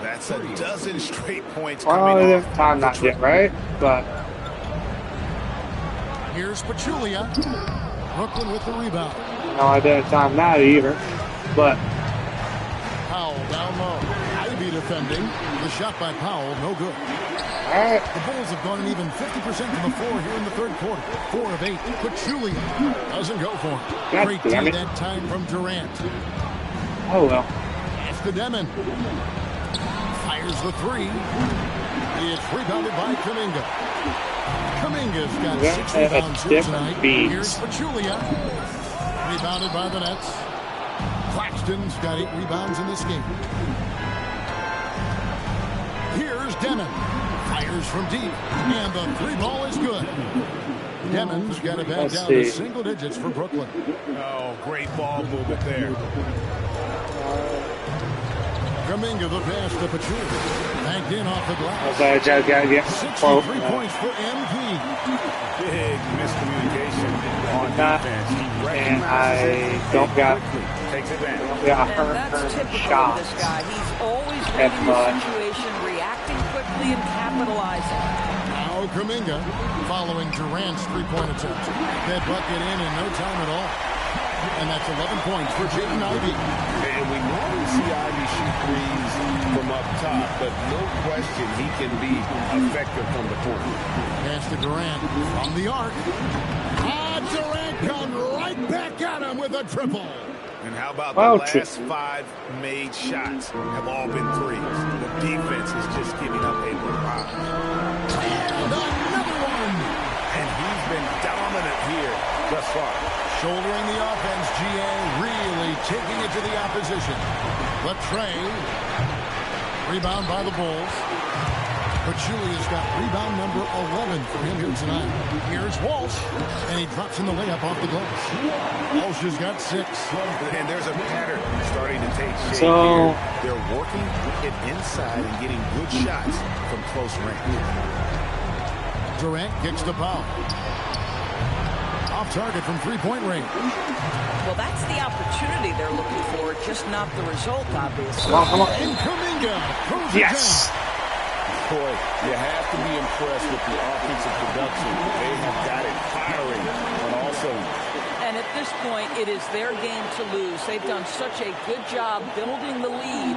That's a dozen straight points coming off. Time not yet, right? But here's Pachulia. Brooklyn with the rebound. No, I didn't time that either. But Powell down low. Ivy defending. The shot by Powell, no good. Right. The Bulls have gone an even 50% from the floor here in the third quarter. 4 of 8. Pachulia doesn't go for it. Great D that time from Durant. Oh, well. Pass to Demon. Fires the 3. It's rebounded by Kuminga. Kuminga's got 6 rebounds here tonight. Here's Pachulia. Rebounded by the Nets. Claxton's got 8 rebounds in this game. Here's Demon. Fires from deep, and the 3 ball is good. Demon's got it back down to single digits for Brooklyn. Oh, great ball movement there. Kuminga the pass to Pachulia. Banked in off the glass. I just gotta get 63 points for MP. Big miscommunication on that, defense. He and recognizes I don't got takes advantage. yeah, And that's typical of shots. this guy. He's always That's reading the fine. situation, reacting quickly, and capitalizing. Now Kuminga following Durant's three-point attempt. That bucket in no time at all. And that's 11 points for Jaden Ivey. And we normally see Ivey shoot threes from up top, but no question he can be effective from the corner. Pass to Durant from the arc. Durant comes right back at him with a triple. And how about Wow, the last 5 made shots have all been threes? The defense is just giving up a barrage. And another one. And he's been dominant here thus far. Shouldering the offense, GA really taking it to the opposition. Latrey. Rebound by the Bulls. Pachulia's got rebound number 11 for him here tonight. Here's Walsh, and he drops in the layup off the glass. Walsh has got 6. And there's a pattern starting to take shape So- here. They're working it inside and getting good shots from close range. Durant gets the foul. Off target from three-point range. Well, that's the opportunity they're looking for, just not the result, obviously. Come on. And Kuminga throws it Yes. down. Boy, you have to be impressed with the offensive production. They have got it firing on all cylinders. And at this point, it is their game to lose. They've done such a good job building the lead.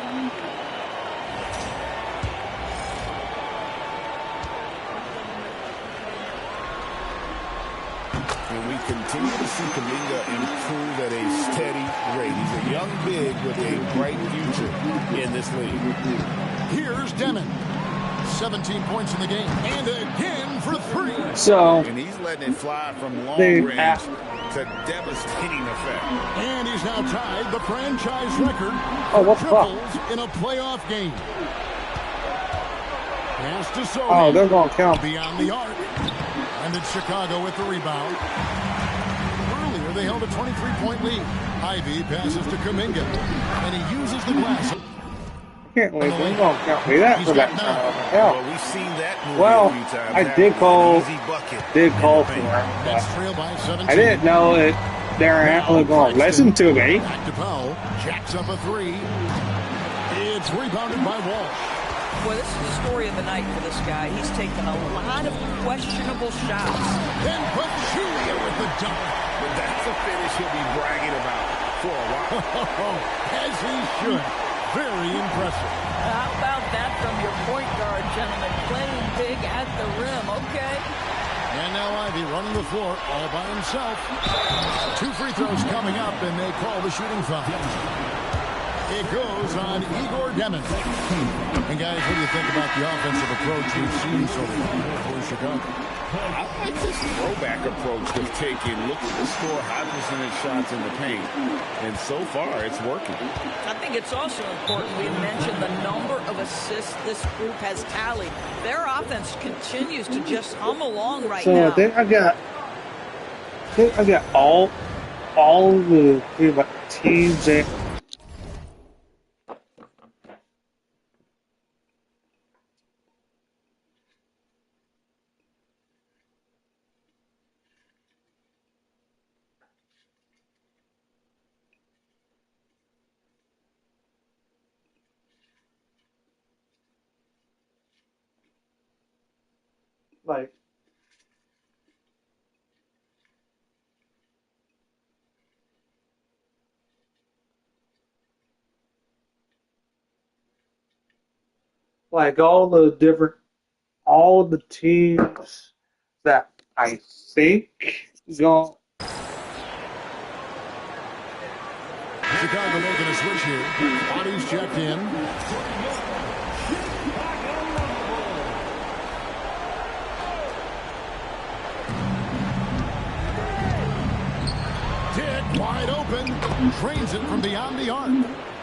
And we continue to see Kuminga improve at a steady rate. He's a young big with a bright future in this league. Here's Demon. 17 points in the game. And again for 3. So And he's letting it fly from long They range have- to devastating effect. And he's now tied the franchise record Oh, for what the fuck? triples in a playoff game. Pass to Sobe. oh, they're gonna count. Beyond the arc. And it's Chicago with the rebound. Earlier, they held a 23-point lead. Ivey passes to Kuminga. And he uses the glass. Can't believe they're gonna count me that for that kind of hell. Well, we've seen that movie Well, a few times. I haven't did we? call- An easy bucket Did in call the for paint. it, That's but trailed by 17. I didn't know that they're actually gonna listen to me. Back to Powell. Jacks up a 3. It's rebounded by Walsh. Boy, this is the story of the night for this guy. He's taken a lot of questionable shots. And Pachulia with the dunk. But that's a finish he'll be bragging about for a while. As he should. Very impressive. How about that from your point guard, gentlemen? Playing big at the rim, okay? And now Ivey running the floor all by himself. 2 free throws coming up, and they call the shooting foul. It goes on Igor Demon. And guys, what do you think about the offensive approach we've seen so far for Chicago? I like this throwback approach they've taken. Looking to score high percentage shots in the paint. And so far, it's working. I think it's also important we mention the number of assists this group has tallied. Their offense continues to just hum along right So now. I think I got all the teams that like all the teams that I think going. Chicago making a switch here. Bodies checked in. Dick wide open. Trains it from beyond the arc.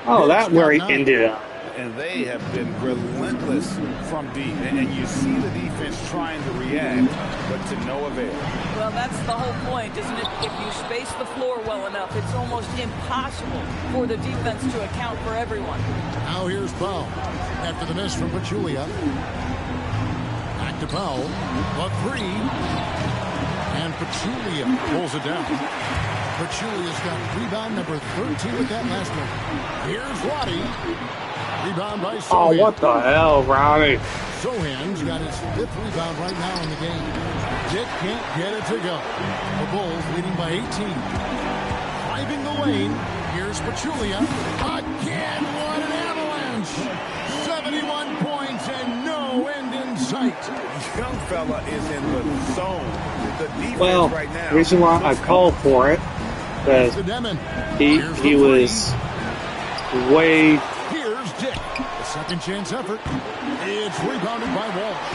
Oh, that's where he ended up. and they have been relentless from deep. And you see the defense trying to react, but to no avail. Well, that's the whole point, isn't it? If you space the floor well enough, it's almost impossible for the defense to account for everyone. Now here's Powell. After the miss from Pachulia. Back to Powell. A three. And Pachulia pulls it down. Pachulia's got rebound number 13 with that last one. Here's Roddy. Rebound by Sohan. Oh, what the hell, Roddy? Sohan's got his 5th rebound right now in the game. Dick can't get it to go. The Bulls leading by 18. Driving the lane. Here's Pachulia. Again, what an avalanche. 71 points and no end in sight. Young fella is in the zone. The defense right now. The reason why I called for it, because he was way... Here's Dick. A second chance effort. It's rebounded by Walsh.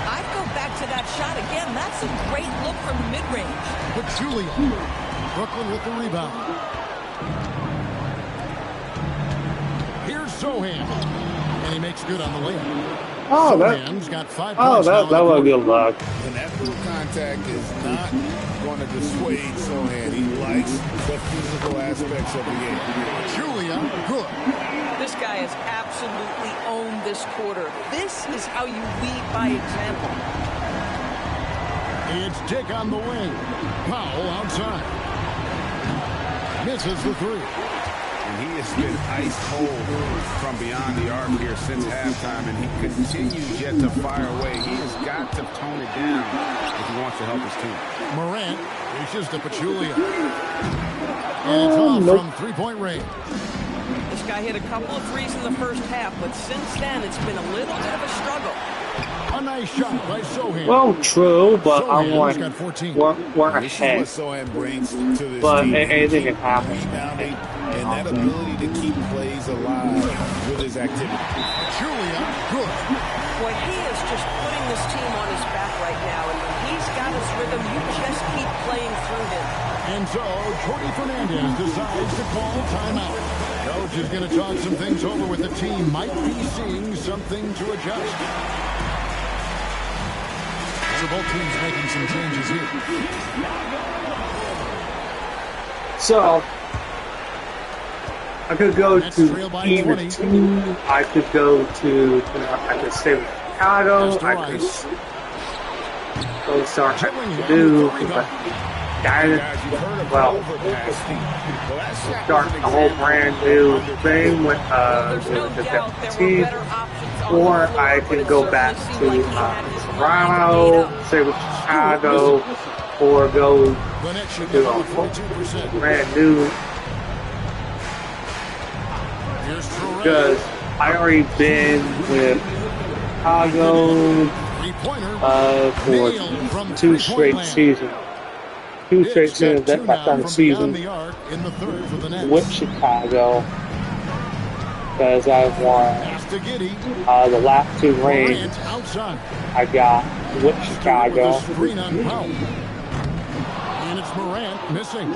I'd go back to that shot again. That's a great look from the mid-range. Pachulia. Brooklyn with the rebound. Here's Sohan. And he makes good on the layup. Oh, Sohan's got 5 points. that was good luck. And that little contact is not going to dissuade Sohan. He likes the physical aspects of the game. Julia, good. This guy has absolutely owned this quarter. This is how you lead by example. It's Dick on the wing. Powell outside. Misses the three. And he has been ice cold from beyond the arc here since halftime, and he continues yet to fire away. He has got to tone it down if he wants to help his team. Morant reaches to Pachulia. And it's off from three-point range. This guy hit a couple of threes in the first half, but since then it's been a little bit of a struggle. A nice shot by Sohan. Well, true, but I'm like, got 14. we're This is ahead. what Sohan brings to this But team. anything can happen. Rebounding and that ability to keep plays alive with his activity. Julia, good. Boy, he is just putting this team on his back right now, and when he's got his rhythm, you just keep playing through him. And so, Jordy Fernandez decides to call timeout. Coach is going to talk some things over with the team. Might be seeing something to adjust. So both teams making some changes here. So, I could go to either team. I could go to, I could stay with Chicago. I could go start to do, but start a whole brand new thing with the team. Or I can go back to Toronto, stay with Chicago, or go to a brand new. Because I already been with Chicago for 2 straight seasons. 2 straight seasons that my third season with Chicago. Because I won the last 2 rings I got with Chicago. And it's Morant missing.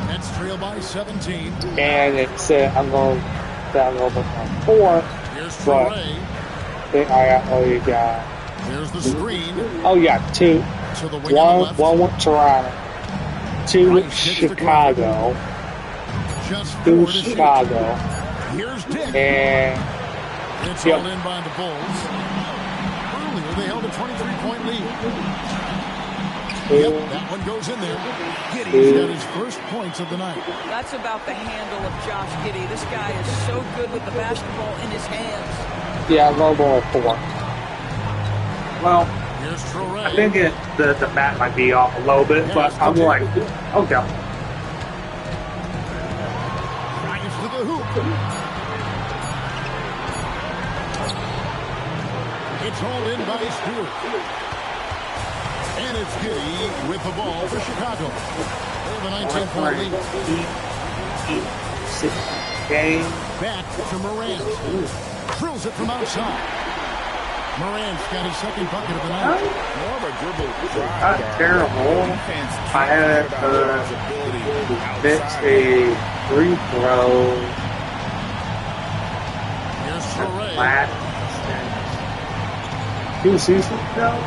That's trailed by 17. And it said I'm going to 4, but I already got. There's the screen. Oh yeah, 2. One with Toronto, 2 with Chicago, 2 with Chicago. Here's Dick. And it's all in by the Bulls. Earlier they held a 23-point lead. Yep, that one goes in there. Giddey's got his first points of the night. That's about the handle of Josh Giddey. This guy is so good with the basketball in his hands. Yeah, low ball 4. Well, here's I think the bat might be off a little bit, but I'm like, okay. Drives to the hoop. It's hauled in by Stewart. And it's Giddey with the ball for Chicago. They have a 19-point lead. Back to Morant. Drills it from outside. Morant's got his second bucket of the night. More of a dribble drive. Not terrible. I had missed a free throw. last 2 seasons ago.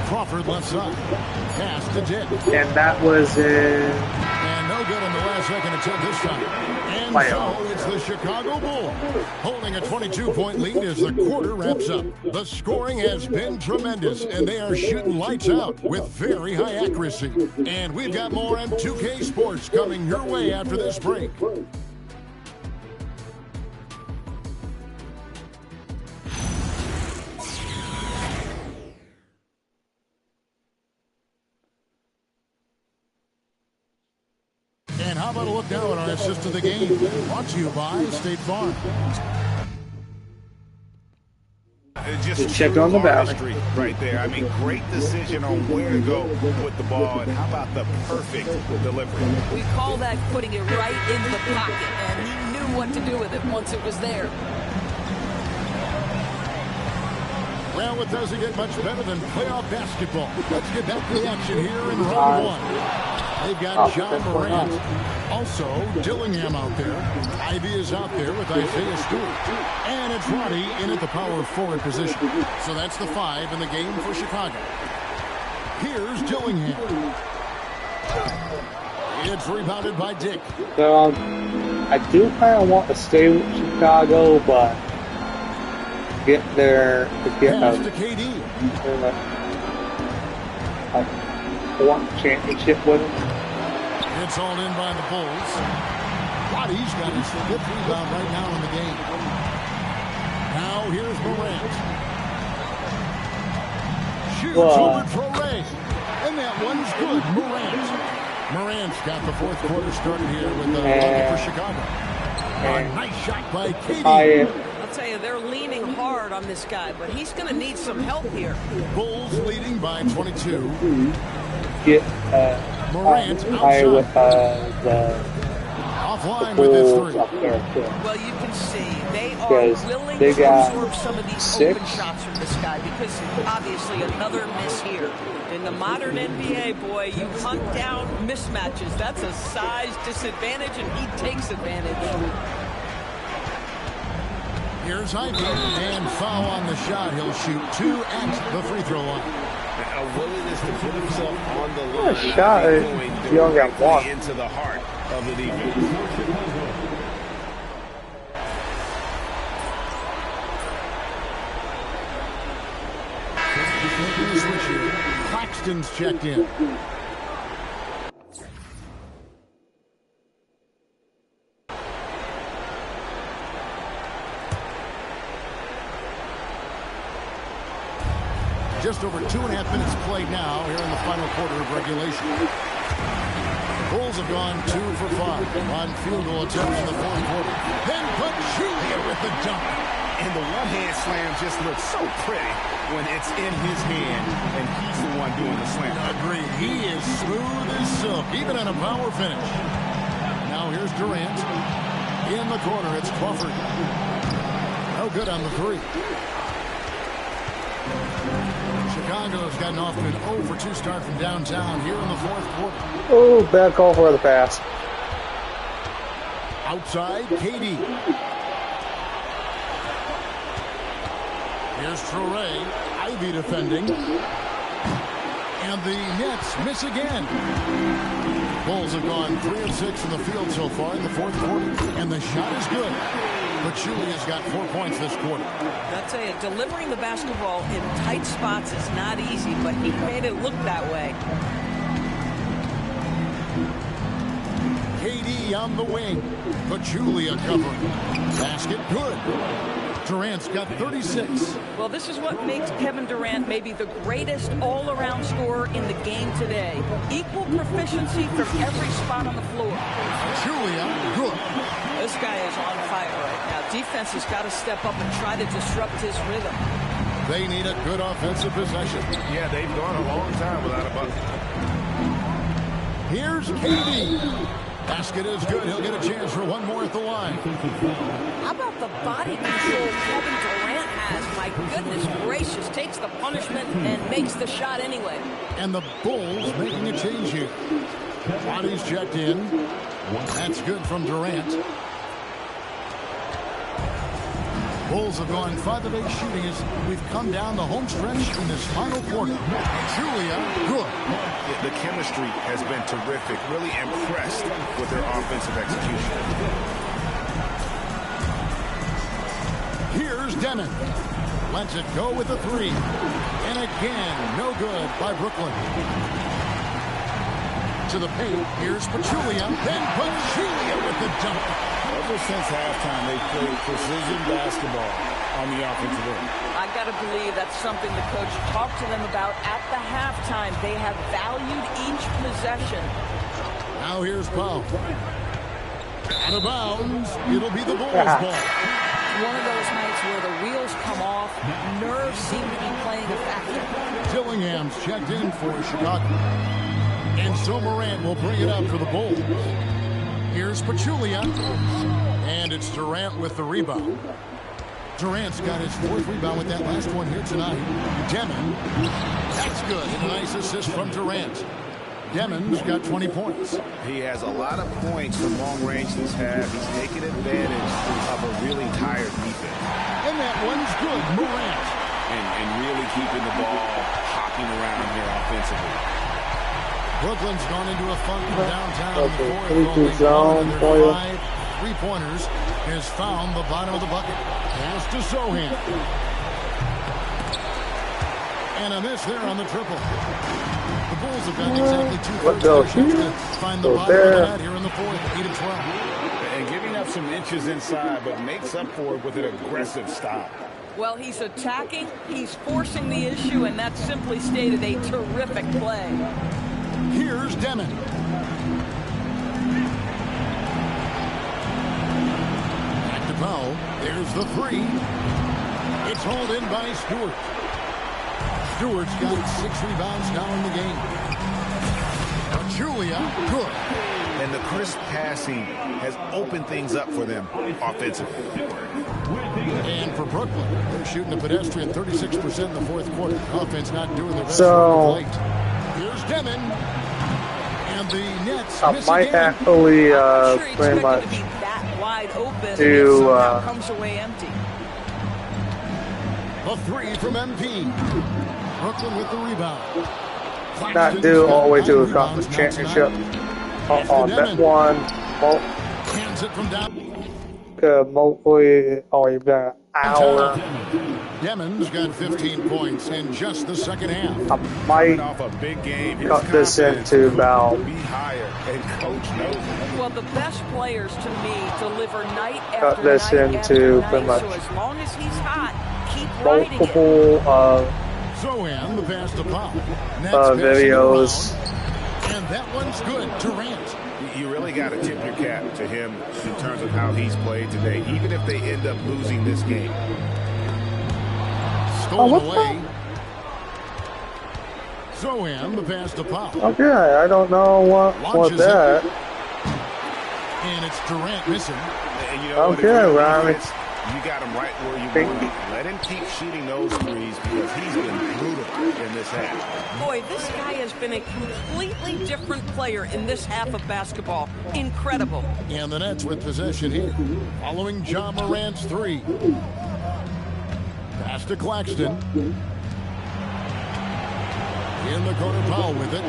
Crawford left side. Pass to Dick. And that was in... And no good on the last second attempt this time. And so it's the Chicago Bulls holding a 22-point lead as the quarter wraps up. The scoring has been tremendous, and they are shooting lights out with very high accuracy. And we've got more on 2K Sports coming your way after this break. And how about a look now at our assist of the game? Brought to you by State Farm. Just check on the boundary right there. I mean, great decision on where to go with the ball, and how about the perfect delivery? We call that putting it right into the pocket, and he knew what to do with it once it was there. Well, it doesn't get much better than playoff basketball. Let's get back to the action here in round one. They've got John Morant. Also, Dillingham out there. Ivy is out there with Isaiah Stewart. And it's Roddy in at the power forward position. So that's the 5 in the game for Chicago. Here's Dillingham. It's rebounded by Dick. So, I do kind of want to stay with Chicago, but get there to get Pass to KD. One championship with him. It's all in by the Bulls. Roddy's got his 5th rebound right now in the game. Now here's Morant. Shoots over Torrey. And that one's good. Morant's got the 4th quarter started here with the bucket for Chicago. A nice shot by KD. I'll tell you, they're leaning hard on this guy, but he's going to need some help here. Bulls leading by 22. Get Morant with offline with his 3. Well, you can see they are willing to absorb some of these open shots from this guy because obviously another miss here. In the modern NBA, boy, you hunt down mismatches. That's a size disadvantage, and he takes advantage. Here's Ivy, and foul on the shot. He'll shoot 2 at the free throw line. A willingness to put himself on the line. Shot you only got 1. Into the heart of the defense. Claxton's checked in. Just over 2.5 minutes played now here in the final quarter of regulation. Bulls have gone 2 for 5 on field goal attempts in the 4th quarter. Then Pachulia with the dunk. And the one-hand slam just looks so pretty when it's in his hand and he's the one doing the slam. Agreed. He is smooth as silk, even on a power finish. Now here's Durant. In the corner, it's Crawford. No good on the 3. Chicago's gotten off to an 0 for 2 start from downtown here in the 4th quarter. Oh, bad call for the pass. Outside, KD. Here's Torrey. Ivy defending. And the Nets miss again. Bulls have gone 3 of 6 in the field so far in the 4th quarter. And the shot is good. But Julia's got 4 points this quarter. I'll tell you, delivering the basketball in tight spots is not easy, but he made it look that way. KD on the wing. Pachulia covering. Basket good. Durant's got 36. Well, this is what makes Kevin Durant maybe the greatest all-around scorer in the game today. Equal proficiency from every spot on the floor. Pachulia, good. This guy is on fire right now. Defense has got to step up and try to disrupt his rhythm. They need a good offensive possession. Yeah, they've gone a long time without a bucket. Here's KD. Basket is good. He'll get a chance for one more at the line. How about the body control Kevin Durant has? My goodness gracious. Takes the punishment and makes the shot anyway. And the Bulls making a change here. Roddy's checked in. That's good from Durant. Bulls have gone 5 of 8 shooting as we've come down the home stretch in this final quarter. Julia, good. The chemistry has been terrific. Really impressed with their offensive execution. Here's Demon. Lets it go with the 3. And again, no good by Brooklyn. To the paint, here's Pachulia. Then Pachulia with the dunk. Ever since halftime, they've played precision basketball on the offensive end. I got to believe that's something the coach talked to them about at the halftime. They have valued each possession. Now here's Powell. Out of bounds. It'll be the Bulls ball. One of those nights where the wheels come off, nerves seem to be playing a factor. Dillingham's checked in for Chicago. And so Morant will bring it up for the Bulls. Here's Pachulia. And it's Durant with the rebound. Durant's got his 4th rebound with that last one here tonight. Demon. That's good. And a nice assist from Durant. Demon's got 20 points. He has a lot of points from long range this half. He's taking advantage of a really tired defense. And that one's good. Morant. And really keeping the ball hopping around here offensively. Brooklyn's gone into a funk from downtown. The 5 3-pointers has found the bottom of the bucket. Pass to Sohan. And a miss there on the triple. The Bulls have got exactly 2/3 to find the bottom of that here in the 4th, 8 of 12. And giving up some inches inside, but makes up for it with an aggressive stop. Well, he's attacking, he's forcing the issue, and that's simply stated a terrific play. Here's Demon. Back to Powell. There's the 3. It's hauled in by Stewart. Stewart's got 6 rebounds now in the game. Julia, good. And the crisp passing has opened things up for them offensively. And for Brooklyn, they're shooting a pedestrian 36% in the 4th quarter. Offense not doing their best work late. Here's Demon. And the Nets miss might again. actually pretty much do comes away empty. A 3 from MP. Brooklyn with the rebound. not do all the way to a conference championship on that one. Hands it from down. Mostly only been an hour. Demon's got 15 points in just the second half. I might off a big game. cut this into about. Be higher, and coach knows it. Well, the best players to me deliver night after Cut this night into after pretty night. much So as long as he's hot, keep riding it. multiple Zohan, the pass to Pop. videos. And that one's good. Durant. You really got to tip your cap to him in terms of how he's played today, even if they end up losing this game. Stolen away. Zohan, the pass to Pop. Okay, I don't know what that. And it's Durant missing. And you know okay, Ronnie. You got him right where you want him. Let him keep shooting those threes because he's been brutal in this half. Boy, this guy has been a completely different player in this half of basketball. Incredible. And the Nets with possession here. Following John Morant's three. Pass to Claxton. In the corner, Powell with it.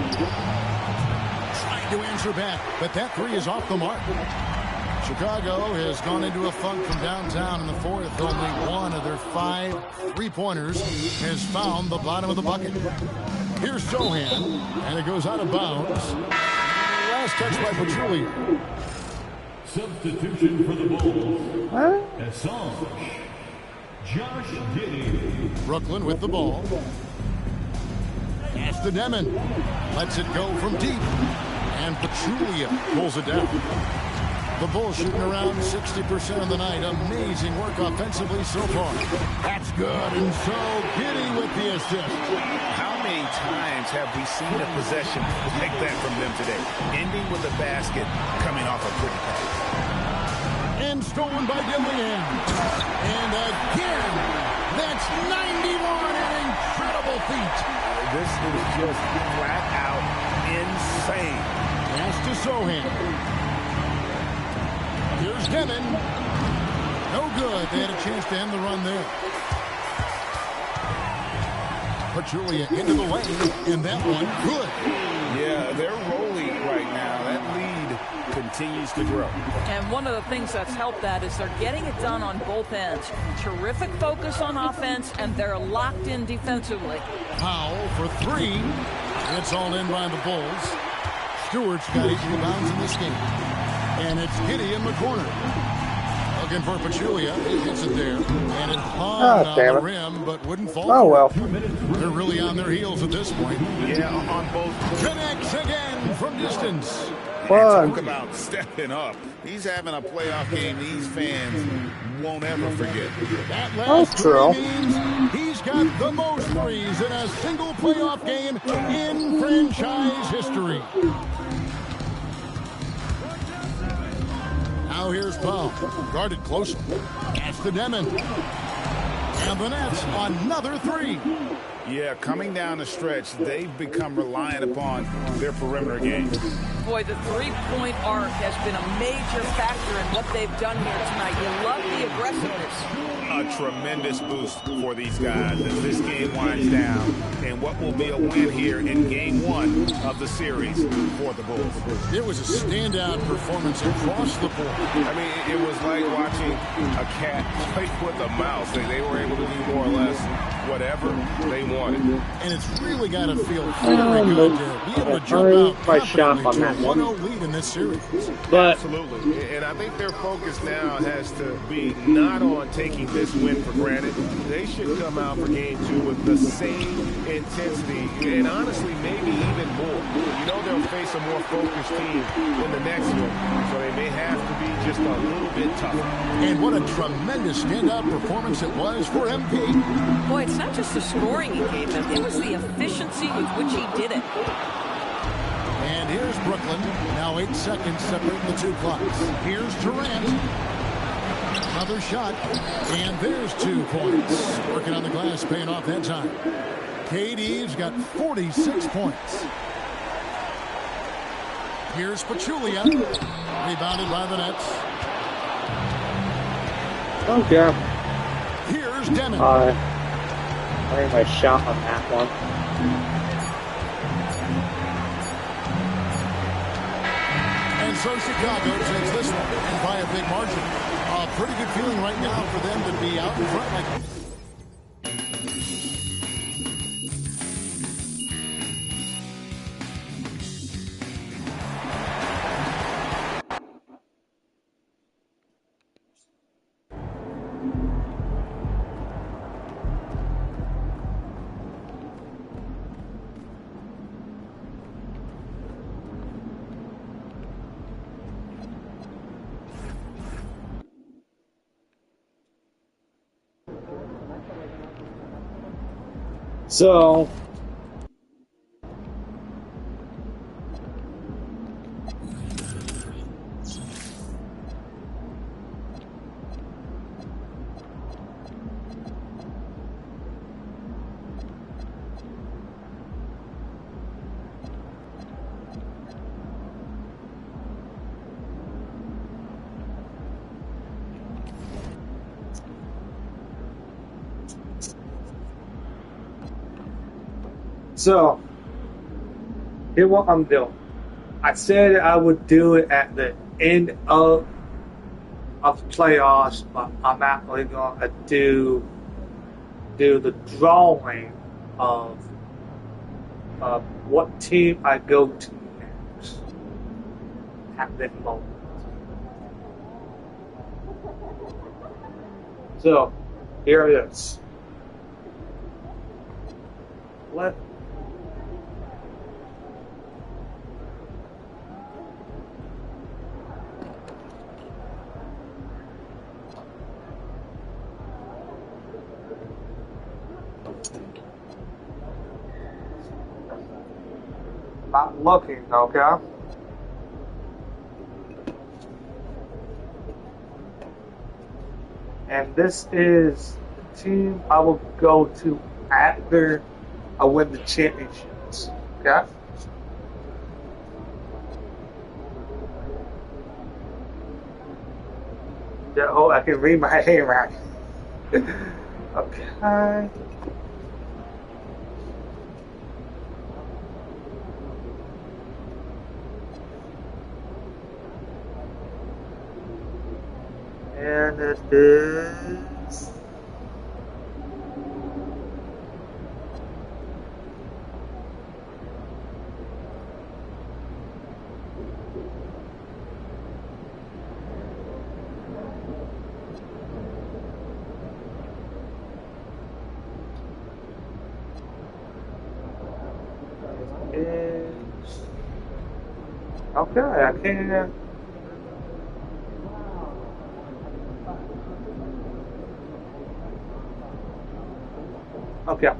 Trying to answer back, but that three is off the mark. Chicago has gone into a funk from downtown in the fourth. Only one of their 5 3-pointers has found the bottom of the bucket. Here's Zohan, and it goes out of bounds. Last touch by Pachulia. Substitution for the Bulls. Assange. Josh Giddey. Brooklyn with the ball. Pass to Demon. Lets it go from deep. And Pachulia pulls it down. The Bulls shooting around 60% of the night. Amazing work offensively so far. That's good. And so Giddey with the assist. How many times have we seen a possession like that from them today? Ending with a basket, coming off a pretty pass. And stolen by Dillingham. And again, that's 91. An incredible feat. This is just flat out insane. Pass to Zohan. Here's Demon. No good. They had a chance to end the run there. Pachulia into the lane, and that one good. Yeah, they're rolling right now. That lead continues to grow. And one of the things that's helped that is they're getting it done on both ends. Terrific focus on offense, and they're locked in defensively. Powell for three. It's all in by the Bulls. Stewart's got 8 rebounds in this game. And it's Giddey in the corner. Looking for Pachulia. He hits it there. And it hung on the rim, but wouldn't fall. Oh, well. They're really on their heels at this point. Yeah, on both. Connects again from distance. Talk about stepping up. He's having a playoff game these fans won't ever forget. That last three means he's got the most threes in a single playoff game in franchise history. Now here's Powell. Guarded closely. Pass to Demon. And the Nets, another three. Yeah, coming down the stretch, they've become reliant upon their perimeter game. Boy, the three-point arc has been a major factor in what they've done here tonight. You love the aggressiveness. A tremendous boost for these guys as this game winds down. And what will be a win here in game 1 of the series for the Bulls. It was a standout performance across the board. I mean, it was like watching a cat play with a mouse. They were able to do more or less whatever they wanted. And it's really got to feel very good to be able to jump out confidently to a 1-0 lead in this series. But absolutely. And I think their focus now has to be not on taking this win for granted. They should come out for game 2 with the same intensity and honestly maybe even more. You know they'll face a more focused team in the next one, so they may have to be just a little bit tougher. And what a tremendous standout performance it was for MP. Boy, it's not just the scoring he gave them. It was the efficiency with which he did it. And here's Brooklyn. Now 8 seconds separate the two clocks. Here's Durant. Another shot. And there's 2 points. Working on the glass, paying off that time. KD's got 46 points. Here's Pachulia. Rebounded by the Nets. okay. Here's Demon. I think my shot on that one. And so Chicago takes this one, and by a big margin. A pretty good feeling right now for them to be out in front like this. So So, here's what I'm doing. I said I would do it at the end of the playoffs, but I'm actually going to do the drawing of what team I go to next at that moment. So, here it is. Not looking, okay? And this is the team I will go to after I win the championships, okay? Oh, I can read my handwriting. Okay. And it is... Okay, I can't... Okay.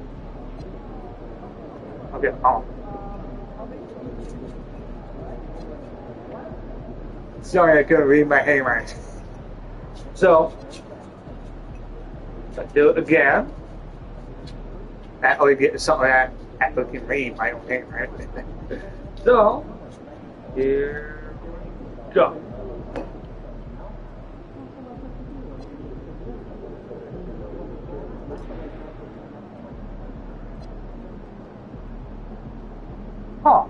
Okay, Sorry, I couldn't read my handwriting. So, I do it again. That only gets something that I can read my own handwriting. So, here we go. Huh.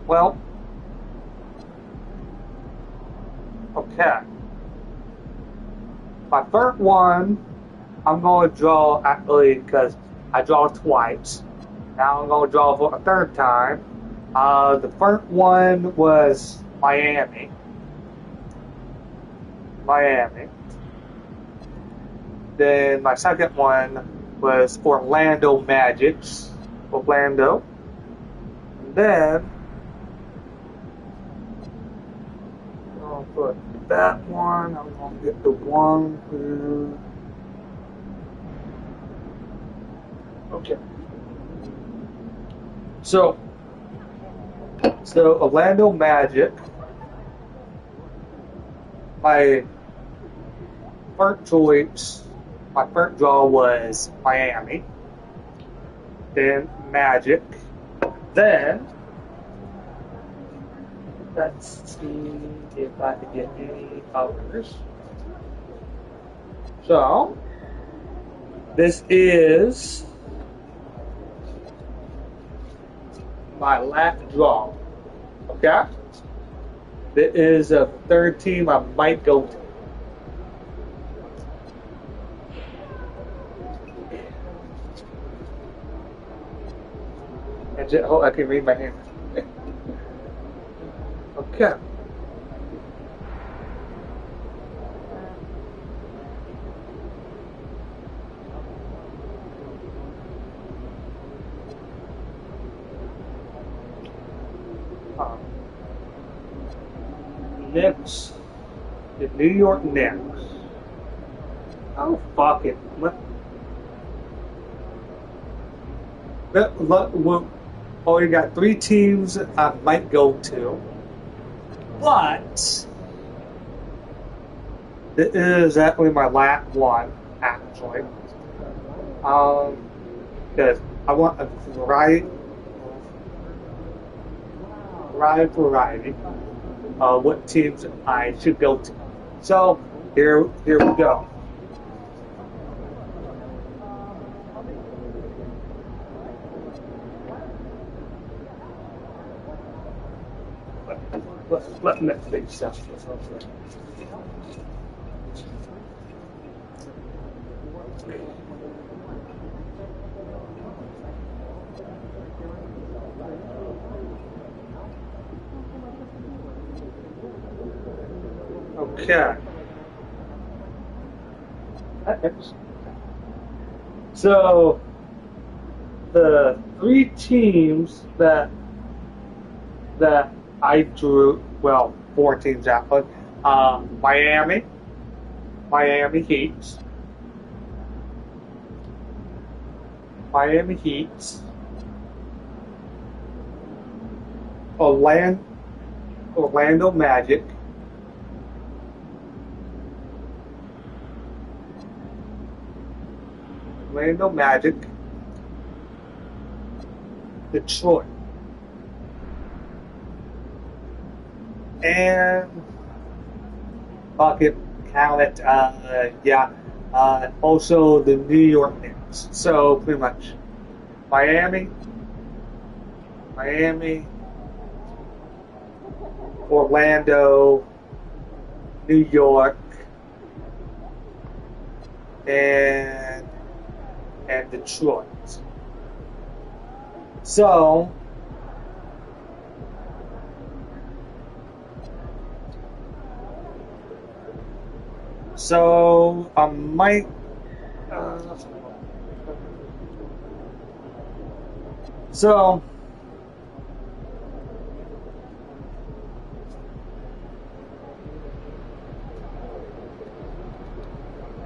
Well, okay. My first one, I'm going to draw actually because I draw twice. Now I'm going to draw for a third time. The first one was Miami. Then my second one was Orlando Magic. Orlando. And then I'll put that one. I'm going to get the one, two. Okay. So Orlando Magic. My first choice, my first draw was Miami. Then Magic. Then let's see if I can get any others. So this is my last draw. Okay? This is a third team I might go to. Oh, I can read my hand. Okay. Knicks. The New York Knicks. Oh, fuck it. You got three teams I might go to, but it is actually my last one, actually. Because I want a variety of what teams I should go to. So here we go. Let me fix that. Okay. So the three teams that I drew, well, four teams actually. Miami Heat, Orlando Magic, Detroit. and bucket count it. Also the New York Knicks. So pretty much Miami, Orlando, New York, and Detroit. So I might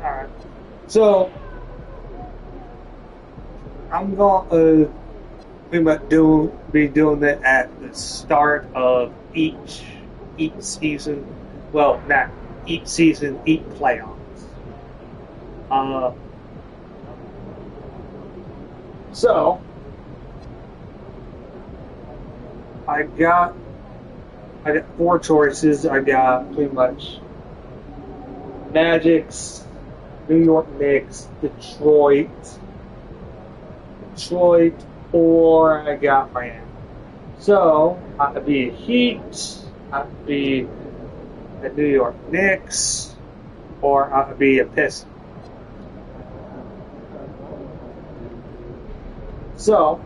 alright. So I'm gonna pretty much be doing it at the start of each season. Well, not each season, each playoffs. So I got 4 choices. I got pretty much Magic's, New York Knicks, Detroit, or I got Miami. So I'd be a Heat, I'd be a New York Knicks, or I'd be a Pistons. So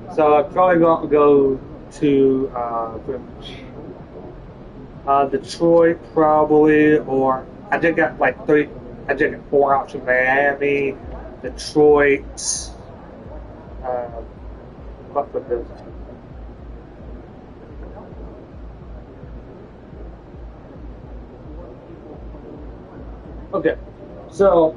I'm probably going to go to Detroit probably, or I did got like 4 options: Miami, Detroit. What was this? Okay, so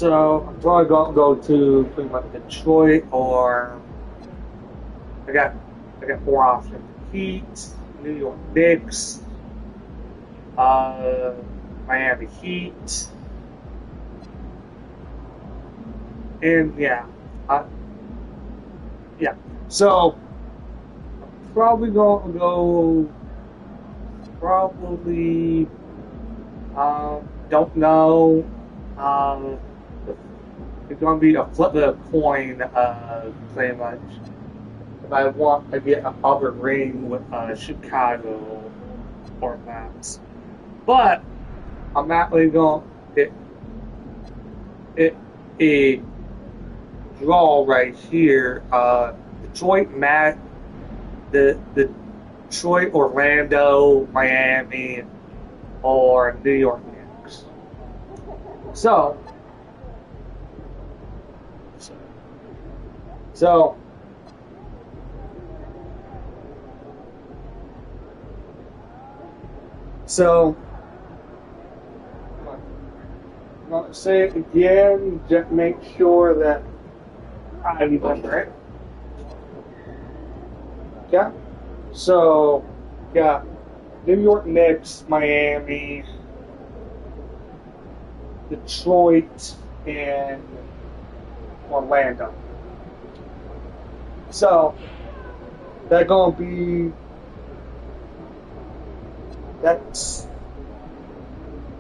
I'm probably going to go to pretty much Detroit, or I got 4 options: Heat, New York Knicks, Miami Heat, and So I'm probably going to go. Don't know. It's going to be a flip of a coin, pretty much. If I want to get another ring with Chicago or Maps. But I'm actually going to get a draw right here. Detroit, Detroit, Orlando, Miami, or New York Knicks. So I'm going to say it again, just make sure that I remember it. Okay? So, got New York Knicks, Miami, Detroit, and Orlando. So,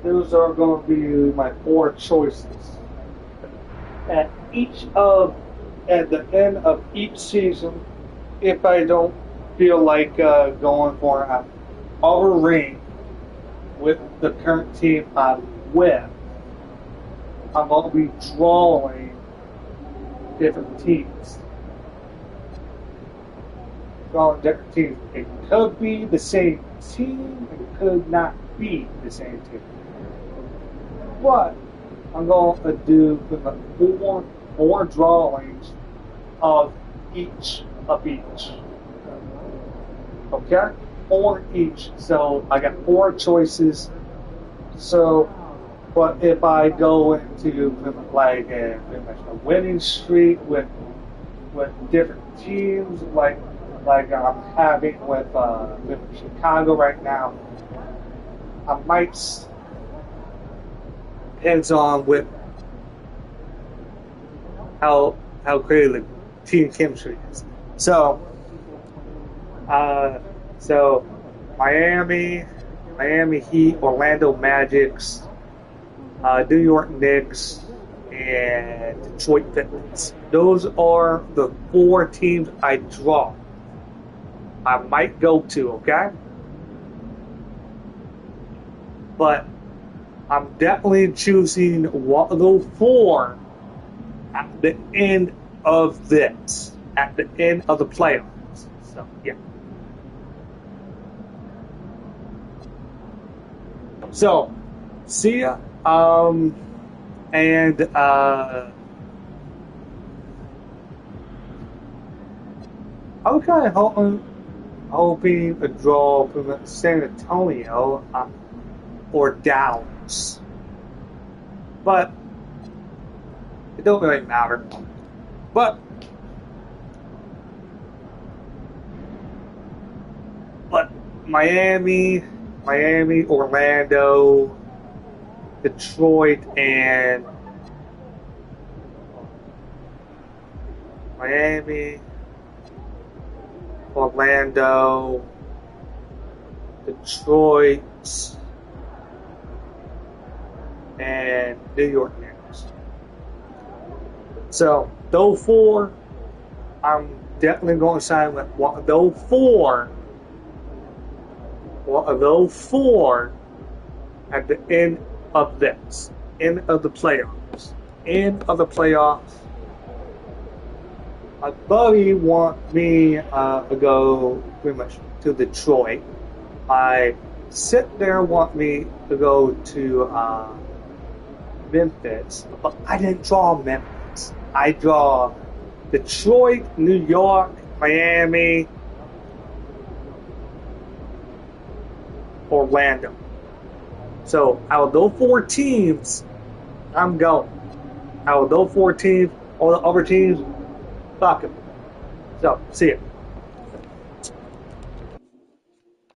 those are going to be my 4 choices. At the end of each season, if I don't feel like going for a ring with the current team I'm with, I'm going to be drawing different teams. It could be the same team, it could not be the same team. But I'm going to do 4 drawings of each. Okay? 4 each. So I got 4 choices. So, but if I go into like a winning streak with different teams, like I'm having with Chicago right now, I might depends on how great the team chemistry is. So Miami Heat, Orlando Magics, New York Knicks, and Detroit Pistons. Those are the 4 teams I might go to, okay? But I'm definitely choosing one of those 4 at the end of this, at the end of the playoffs. So, yeah. So, see ya. And I was kind of hoping a draw from San Antonio or Dallas, but it don't really matter. But Miami, Orlando, Detroit, and Miami, Orlando, Detroit, and New York Knicks. So those 4, I'm definitely going to sign with one of those 4. One of those 4 at the end of this, end of the playoffs. My buddy want me to go pretty much to Detroit. My sit there want me to go to Memphis, but I didn't draw Memphis. I draw Detroit, New York, Miami, Orlando. So out of those 4 teams, I'm going. Out of those 4 teams, all the other teams, fuck them. So, see ya.